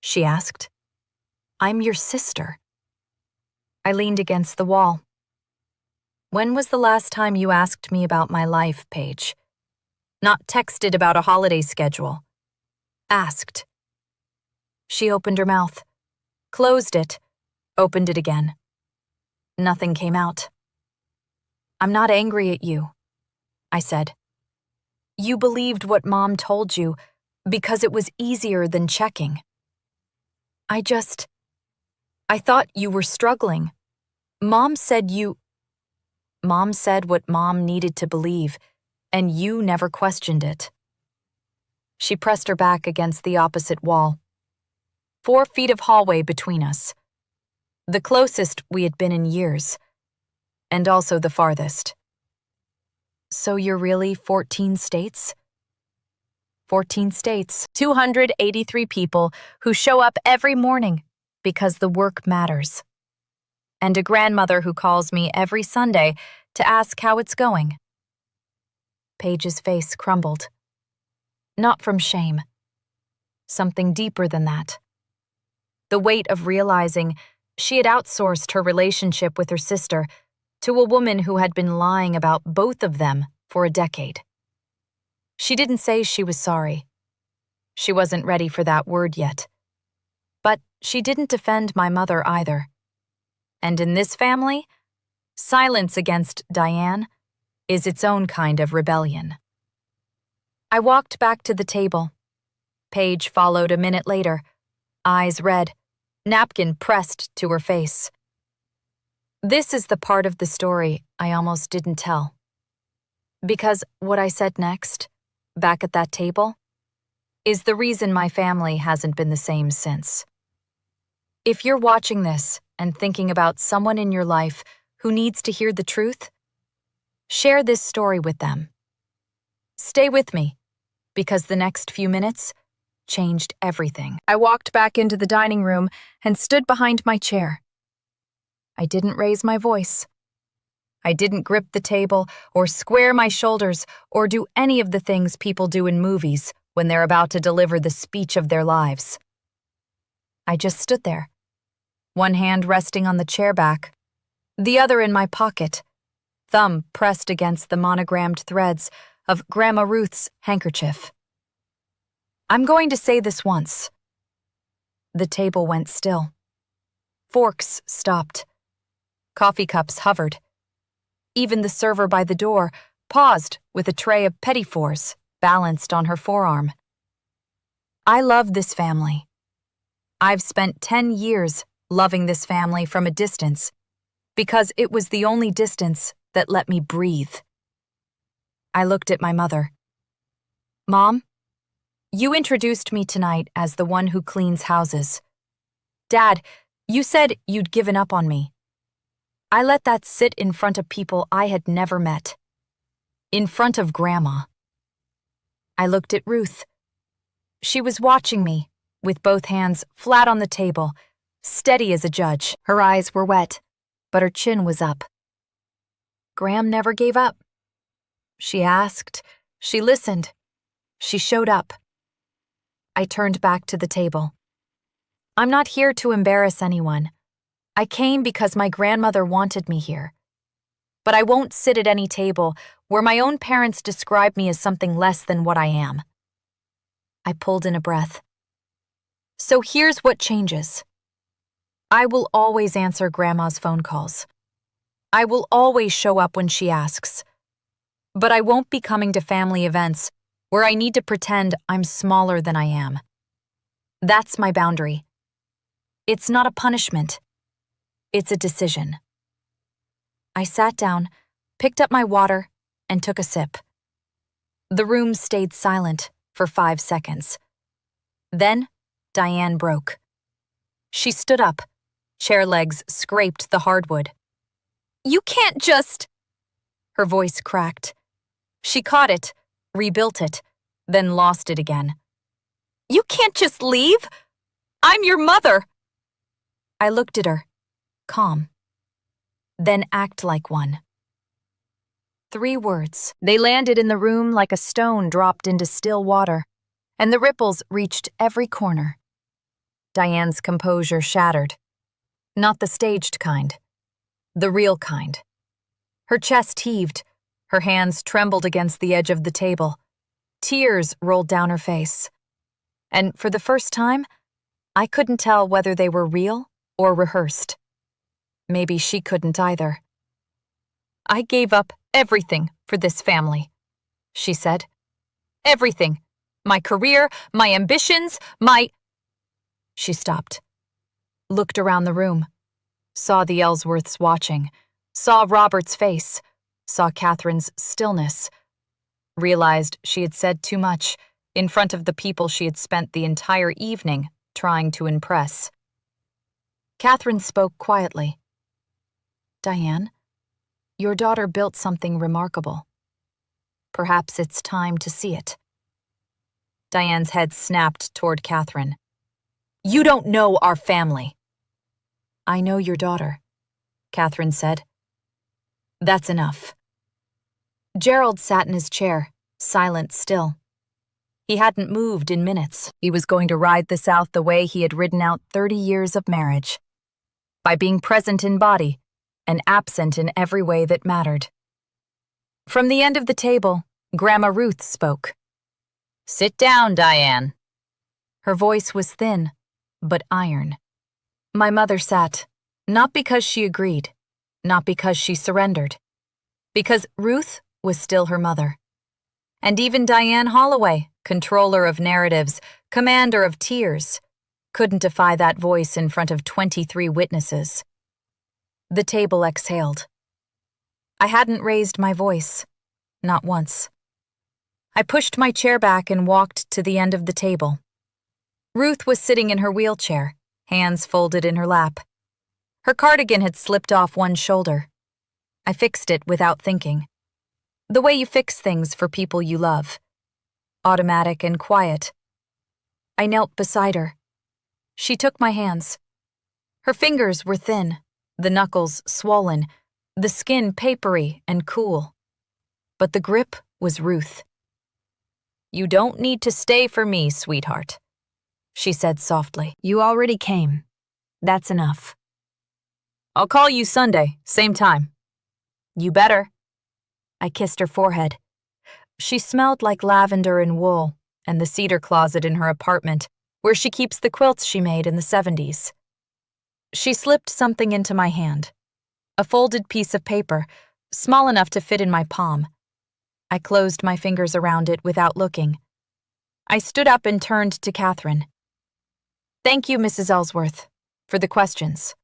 She asked. I'm your sister. I leaned against the wall. When was the last time you asked me about my life, Paige? Not texted about a holiday schedule. Asked. She opened her mouth, closed it, opened it again. Nothing came out. I'm not angry at you, I said. You believed what Mom told you because it was easier than checking. I thought you were struggling. Mom said what Mom needed to believe, and you never questioned it. She pressed her back against the opposite wall. 4 feet of hallway between us. The closest we had been in years, and also the farthest. So you're really 14 states? 14 states, 283 people who show up every morning because the work matters. And a grandmother who calls me every Sunday to ask how it's going. Paige's face crumbled. Not from shame. Something deeper than that. the weight of realizing she had outsourced her relationship with her sister to a woman who had been lying about both of them for a decade. She didn't say she was sorry. She wasn't ready for that word yet. But she didn't defend my mother either. And in this family, silence against Diane is its own kind of rebellion. I walked back to the table. Paige followed a minute later, eyes red, napkin pressed to her face. This is the part of the story I almost didn't tell. Because what I said next, back at that table, is the reason my family hasn't been the same since. If you're watching this and thinking about someone in your life who needs to hear the truth, share this story with them. Stay with me, because the next few minutes changed everything. I walked back into the dining room and stood behind my chair. I didn't raise my voice. I didn't grip the table or square my shoulders or do any of the things people do in movies when they're about to deliver the speech of their lives. I just stood there, one hand resting on the chair back, the other in my pocket, thumb pressed against the monogrammed threads of Grandma Ruth's handkerchief. I'm going to say this once. The table went still. Forks stopped. Coffee cups hovered. Even the server by the door paused with a tray of petit fours balanced on her forearm. I love this family. I've spent 10 years loving this family from a distance because it was the only distance that let me breathe. I looked at my mother. Mom, you introduced me tonight as the one who cleans houses. Dad, you said you'd given up on me. I let that sit in front of people I had never met. In front of Grandma. I looked at Ruth. She was watching me, with both hands flat on the table, steady as a judge. Her eyes were wet, but her chin was up. Graham never gave up. She asked, she listened, she showed up. I turned back to the table. I'm not here to embarrass anyone. I came because my grandmother wanted me here. But I won't sit at any table where my own parents describe me as something less than what I am. I pulled in a breath. So here's what changes. I will always answer Grandma's phone calls. I will always show up when she asks. But I won't be coming to family events where I need to pretend I'm smaller than I am. That's my boundary. It's not a punishment. It's a decision. I sat down, picked up my water, and took a sip. The room stayed silent for 5 seconds. Then, Diane broke. She stood up. Chair legs scraped the hardwood. You can't just... Her voice cracked. She caught it, rebuilt it, then lost it again. You can't just leave! I'm your mother! I looked at her, calm. Then act like one. 3 words. They landed in the room like a stone dropped into still water, and the ripples reached every corner. Diane's composure shattered. Not the staged kind. The real kind. Her chest heaved. Her hands trembled against the edge of the table. Tears rolled down her face. And for the first time, I couldn't tell whether they were real or rehearsed. Maybe she couldn't either. I gave up everything for this family, she said. Everything. My career, my ambitions, my... She stopped. Looked around the room. Saw the Ellsworths watching. Saw Robert's face. Saw Catherine's stillness. Realized she had said too much in front of the people she had spent the entire evening trying to impress. Catherine spoke quietly. Diane, your daughter built something remarkable. Perhaps it's time to see it. Diane's head snapped toward Catherine. You don't know our family. I know your daughter, Catherine said. That's enough. Gerald sat in his chair, silent still. He hadn't moved in minutes. He was going to ride this out the way he had ridden out 30 years of marriage. By being present in body and absent in every way that mattered. From the end of the table, Grandma Ruth spoke. "Sit down, Diane." Her voice was thin, but iron. My mother sat, not because she agreed, not because she surrendered, because Ruth was still her mother. And even Diane Holloway, controller of narratives, commander of tears, couldn't defy that voice in front of 23 witnesses. The table exhaled. I hadn't raised my voice, not once. I pushed my chair back and walked to the end of the table. Ruth was sitting in her wheelchair, hands folded in her lap. Her cardigan had slipped off one shoulder. I fixed it without thinking. The way you fix things for people you love. Automatic and quiet. I knelt beside her. She took my hands. Her fingers were thin, the knuckles swollen, the skin papery and cool. But the grip was Ruth. "You don't need to stay for me, sweetheart," she said softly. "You already came. That's enough." "I'll call you Sunday, same time." "You better." I kissed her forehead. She smelled like lavender and wool and the cedar closet in her apartment, where she keeps the quilts she made in the 70s. She slipped something into my hand. A folded piece of paper, small enough to fit in my palm. I closed my fingers around it without looking. I stood up and turned to Catherine. "Thank you, Mrs. Ellsworth, for the questions."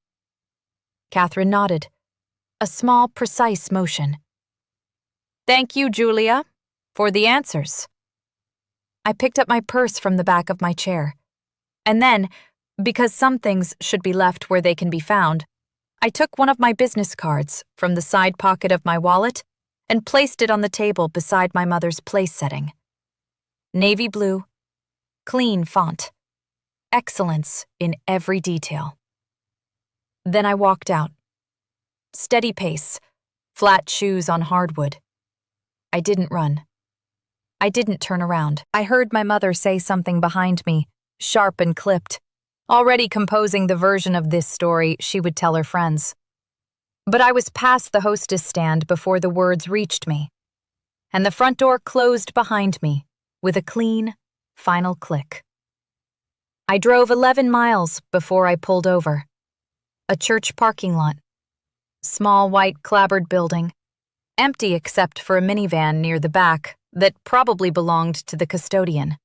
Catherine nodded. A small, precise motion. "Thank you, Julia, for the answers." I picked up my purse from the back of my chair. And then, because some things should be left where they can be found, I took one of my business cards from the side pocket of my wallet and placed it on the table beside my mother's place setting. Navy blue, clean font, excellence in every detail. Then I walked out. Steady pace, flat shoes on hardwood. I didn't run. I didn't turn around. I heard my mother say something behind me, sharp and clipped, already composing the version of this story she would tell her friends. But I was past the hostess stand before the words reached me, and the front door closed behind me with a clean, final click. I drove 11 miles before I pulled over. A church parking lot. Small white clapboard building, empty except for a minivan near the back that probably belonged to the custodian.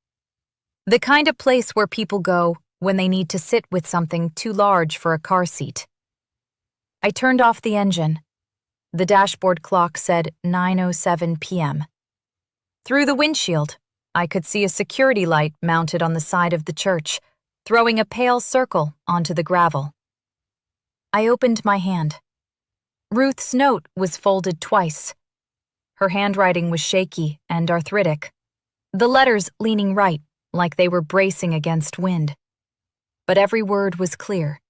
The kind of place where people go when they need to sit with something too large for a car seat. I turned off the engine. The dashboard clock said 9:07 p.m. Through the windshield, I could see a security light mounted on the side of the church, throwing a pale circle onto the gravel. I opened my hand. Ruth's note was folded twice. Her handwriting was shaky and arthritic, the letters leaning right like they were bracing against wind. But every word was clear.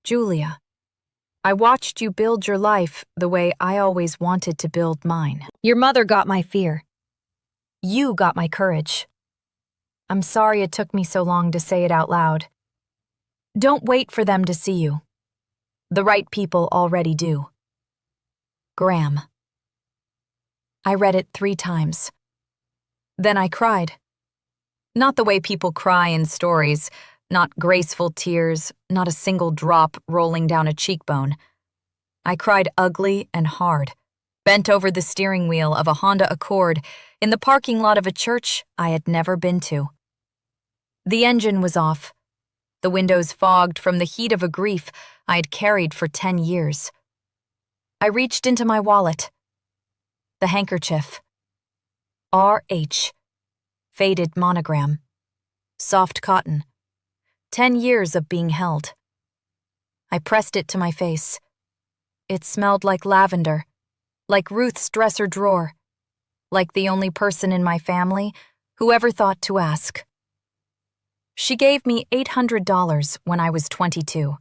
"Julia, I watched you build your life the way I always wanted to build mine. Your mother got my fear. You got my courage. I'm sorry it took me so long to say it out loud. Don't wait for them to see you. The right people already do. Graham." I read it 3 times. Then I cried. Not the way people cry in stories, not graceful tears, not a single drop rolling down a cheekbone. I cried ugly and hard, bent over the steering wheel of a Honda Accord in the parking lot of a church I had never been to. The engine was off, the windows fogged from the heat of a grief I had carried for 10 years. I reached into my wallet. The handkerchief. R.H. Faded monogram. Soft cotton. 10 years of being held. I pressed it to my face. It smelled like lavender, like Ruth's dresser drawer, like the only person in my family who ever thought to ask. She gave me $800 when I was 22.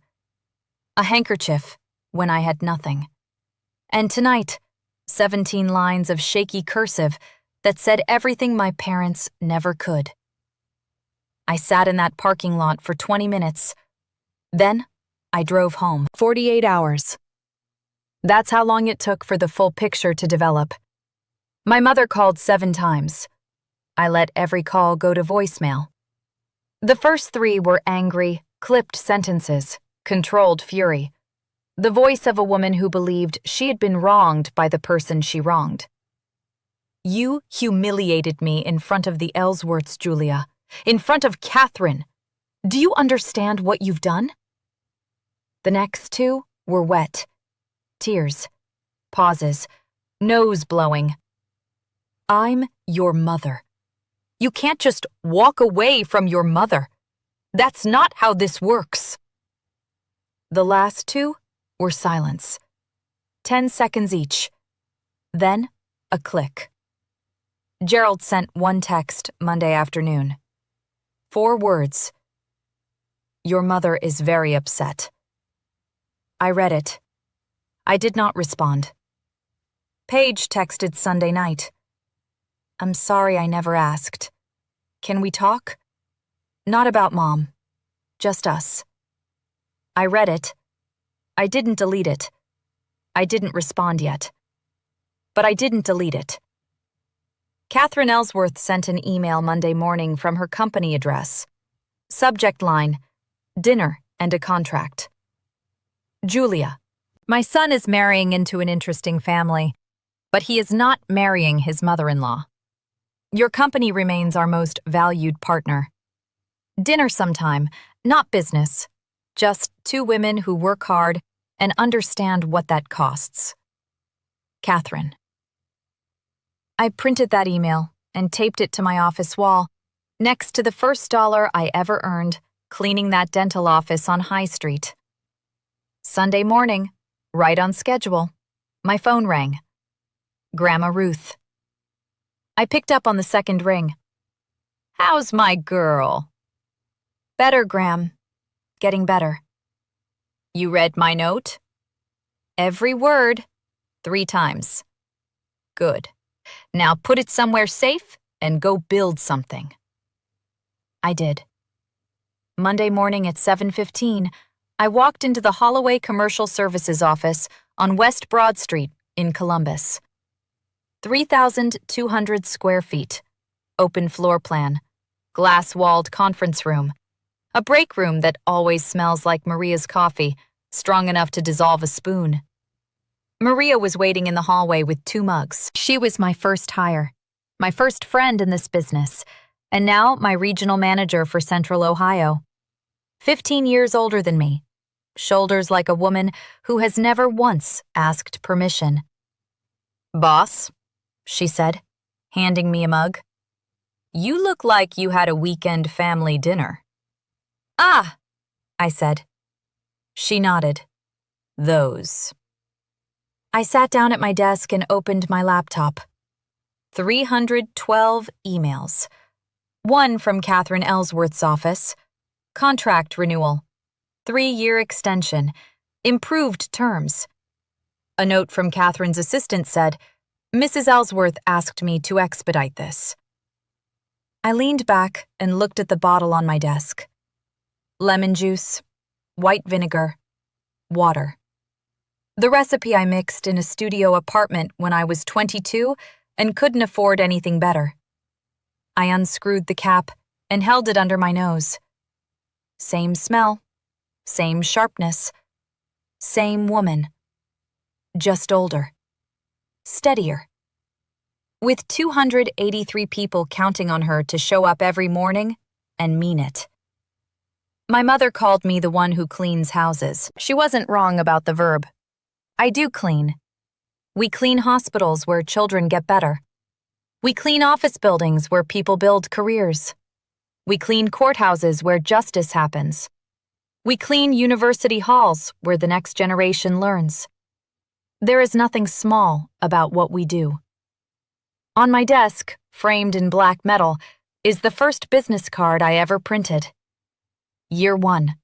A handkerchief when I had nothing. And tonight, 17 lines of shaky cursive that said everything my parents never could. I sat in that parking lot for 20 minutes. Then, I drove home. 48 hours. That's how long it took for the full picture to develop. My mother called 7 times. I let every call go to voicemail. The first 3 were angry, clipped sentences, controlled fury. The voice of a woman who believed she had been wronged by the person she wronged. You humiliated me in front of the Ellsworths, Julia. In front of Catherine. Do you understand what you've done? The next 2 were wet. Tears. Pauses. Nose blowing. I'm your mother. You can't just walk away from your mother. That's not how this works. The last 2 were silence. 10 seconds each. Then, a click. Gerald sent one text Monday afternoon. 4 words. Your mother is very upset. I read it. I did not respond. Paige texted Sunday night. I'm sorry I never asked. Can we talk? Not about Mom. Just us. I read it. I didn't delete it. I didn't respond yet. But I didn't delete it. Catherine Ellsworth sent an email Monday morning from her company address. Subject line, dinner and a contract. Julia, my son is marrying into an interesting family, but he is not marrying his mother-in-law. Your company remains our most valued partner. Dinner sometime, not business. Just 2 women who work hard and understand what that costs. Catherine. I printed that email and taped it to my office wall, next to the first dollar I ever earned cleaning that dental office on High Street. Sunday morning, right on schedule, my phone rang. Grandma Ruth. I picked up on the second ring. How's my girl? Better, Gram. Getting better. You read my note? Every word, 3 times. Good. Now put it somewhere safe and go build something. I did. Monday morning at 7:15, I walked into the Holloway Commercial Services office on West Broad Street in Columbus. 3,200 square feet, open floor plan, glass-walled conference room, a break room that always smells like Maria's coffee, strong enough to dissolve a spoon. Maria was waiting in the hallway with 2 mugs. She was my first hire, my first friend in this business, and now my regional manager for Central Ohio. 15 years older than me, shoulders like a woman who has never once asked permission. Boss, she said, handing me a mug. You look like you had a weekend family dinner. Ah, I said. She nodded. Those. I sat down at my desk and opened my laptop. 312 emails. 1 from Catherine Ellsworth's office. Contract renewal. 3-year extension. Improved terms. A note from Catherine's assistant said, Mrs. Ellsworth asked me to expedite this. I leaned back and looked at the bottle on my desk. Lemon juice, white vinegar, water. The recipe I mixed in a studio apartment when I was 22 and couldn't afford anything better. I unscrewed the cap and held it under my nose. Same smell, same sharpness, same woman. Just older. Steadier. With 283 people counting on her to show up every morning and mean it. My mother called me the one who cleans houses. She wasn't wrong about the verb. I do clean. We clean hospitals where children get better. We clean office buildings where people build careers. We clean courthouses where justice happens. We clean university halls where the next generation learns. There is nothing small about what we do. On my desk, framed in black metal, is the first business card I ever printed. Year 1.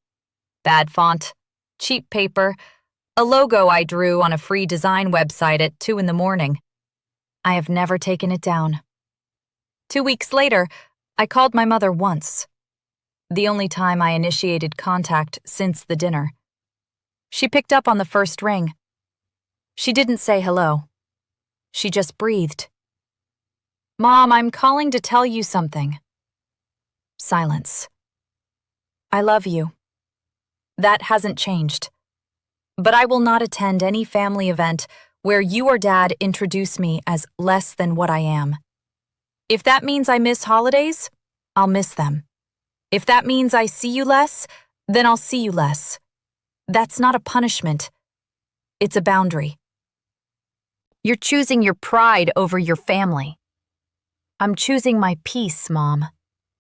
Bad font, cheap paper, a logo I drew on a free design website at 2 in the morning. I have never taken it down. 2 weeks later, I called my mother once, the only time I initiated contact since the dinner. She picked up on the first ring. She didn't say hello. She just breathed. "Mom, I'm calling to tell you something." Silence. "I love you. That hasn't changed. But I will not attend any family event where you or Dad introduce me as less than what I am. If that means I miss holidays, I'll miss them. If that means I see you less, then I'll see you less. That's not a punishment. It's a boundary. You're choosing your pride over your family. I'm choosing my peace, Mom.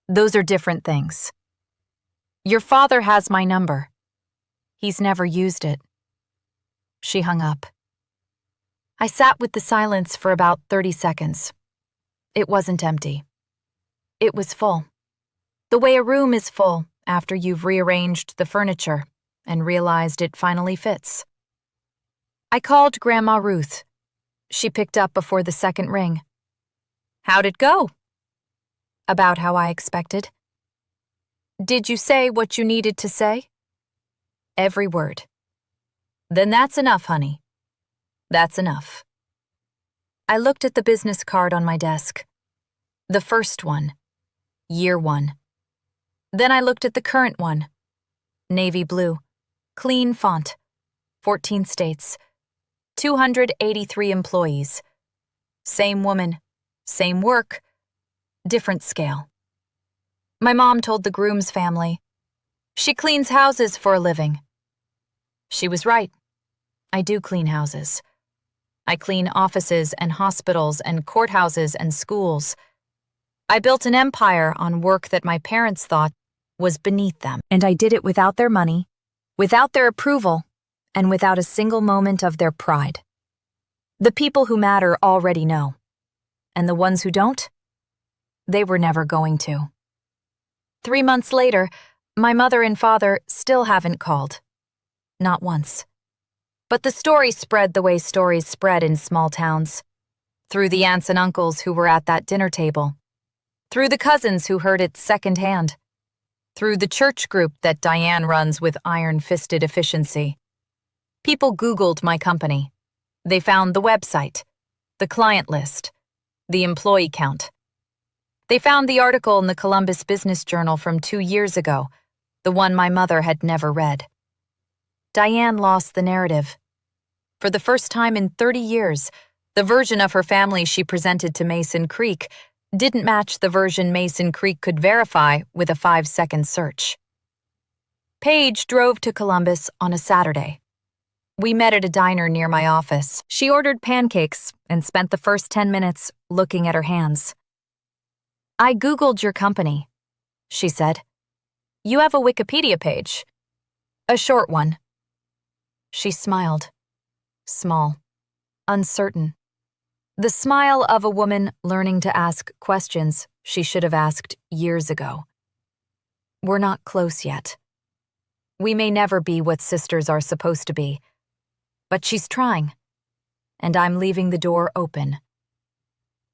Those are different things. Your father has my number. He's never used it." She hung up. I sat with the silence for about 30 seconds. It wasn't empty. It was full. The way a room is full after you've rearranged the furniture and realized it finally fits. I called Grandma Ruth. She picked up before the second ring. "How'd it go?" "About how I expected." "Did you say what you needed to say?" "Every word." "Then that's enough, honey. That's enough." I looked at the business card on my desk. The first one, year 1. Then I looked at the current one, navy blue, clean font, 14 states, 283 employees. Same woman, same work, different scale. My mom told the Groom's family, "She cleans houses for a living." She was right. I do clean houses. I clean offices and hospitals and courthouses and schools. I built an empire on work that my parents thought was beneath them. And I did it without their money, without their approval, and without a single moment of their pride. The people who matter already know. And the ones who don't? They were never going to. 3 months later, my mother and father still haven't called. Not once. But the story spread the way stories spread in small towns. Through the aunts and uncles who were at that dinner table. Through the cousins who heard it secondhand. Through the church group that Diane runs with iron-fisted efficiency. People Googled my company. They found the website, the client list, the employee count. They found the article in the Columbus Business Journal from 2 years ago, the one my mother had never read. Diane lost the narrative. For the first time in 30 years, the version of her family she presented to Mason Creek didn't match the version Mason Creek could verify with a 5-second search. Paige drove to Columbus on a Saturday. We met at a diner near my office. She ordered pancakes and spent the first 10 minutes looking at her hands. "I Googled your company," she said. "You have a Wikipedia page. A short one." She smiled. Small. Uncertain. The smile of a woman learning to ask questions she should have asked years ago. We're not close yet. We may never be what sisters are supposed to be. But she's trying. And I'm leaving the door open.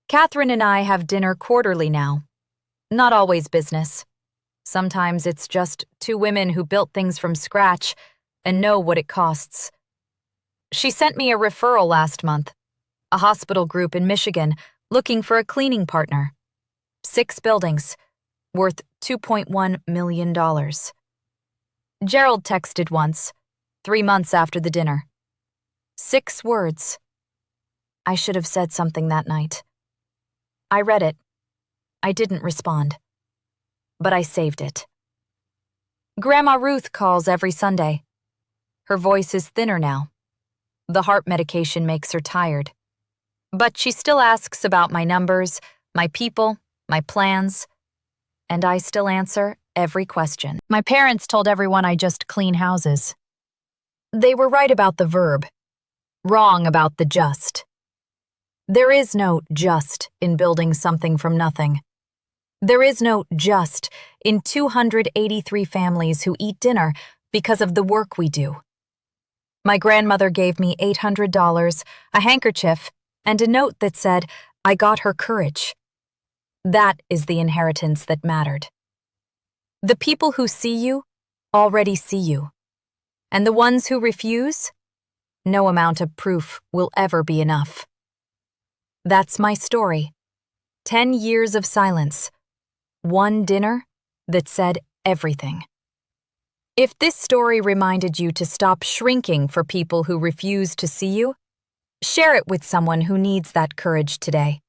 Catherine and I have dinner quarterly now. Not always business. Sometimes it's just 2 women who built things from scratch and know what it costs. She sent me a referral last month. A hospital group in Michigan looking for a cleaning partner. 6 buildings, worth $2.1 million. Gerald texted once, 3 months after the dinner. 6 words. I should have said something that night. I read it. I didn't respond. But I saved it. Grandma Ruth calls every Sunday. Her voice is thinner now. The heart medication makes her tired. But she still asks about my numbers, my people, my plans. And I still answer every question. My parents told everyone I just clean houses. They were right about the verb. Wrong about the just. There is no just in building something from nothing. There is no just in 283 families who eat dinner because of the work we do. My grandmother gave me $800, a handkerchief, and a note that said, I got her courage. That is the inheritance that mattered. The people who see you already see you, and the ones who refuse, no amount of proof will ever be enough. That's my story. 10 years of silence. One dinner that said everything. If this story reminded you to stop shrinking for people who refuse to see you, share it with someone who needs that courage today.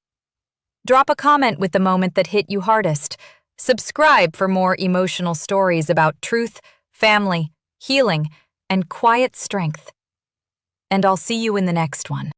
Drop a comment with the moment that hit you hardest. Subscribe for more emotional stories about truth, family, healing, and quiet strength. And I'll see you in the next one.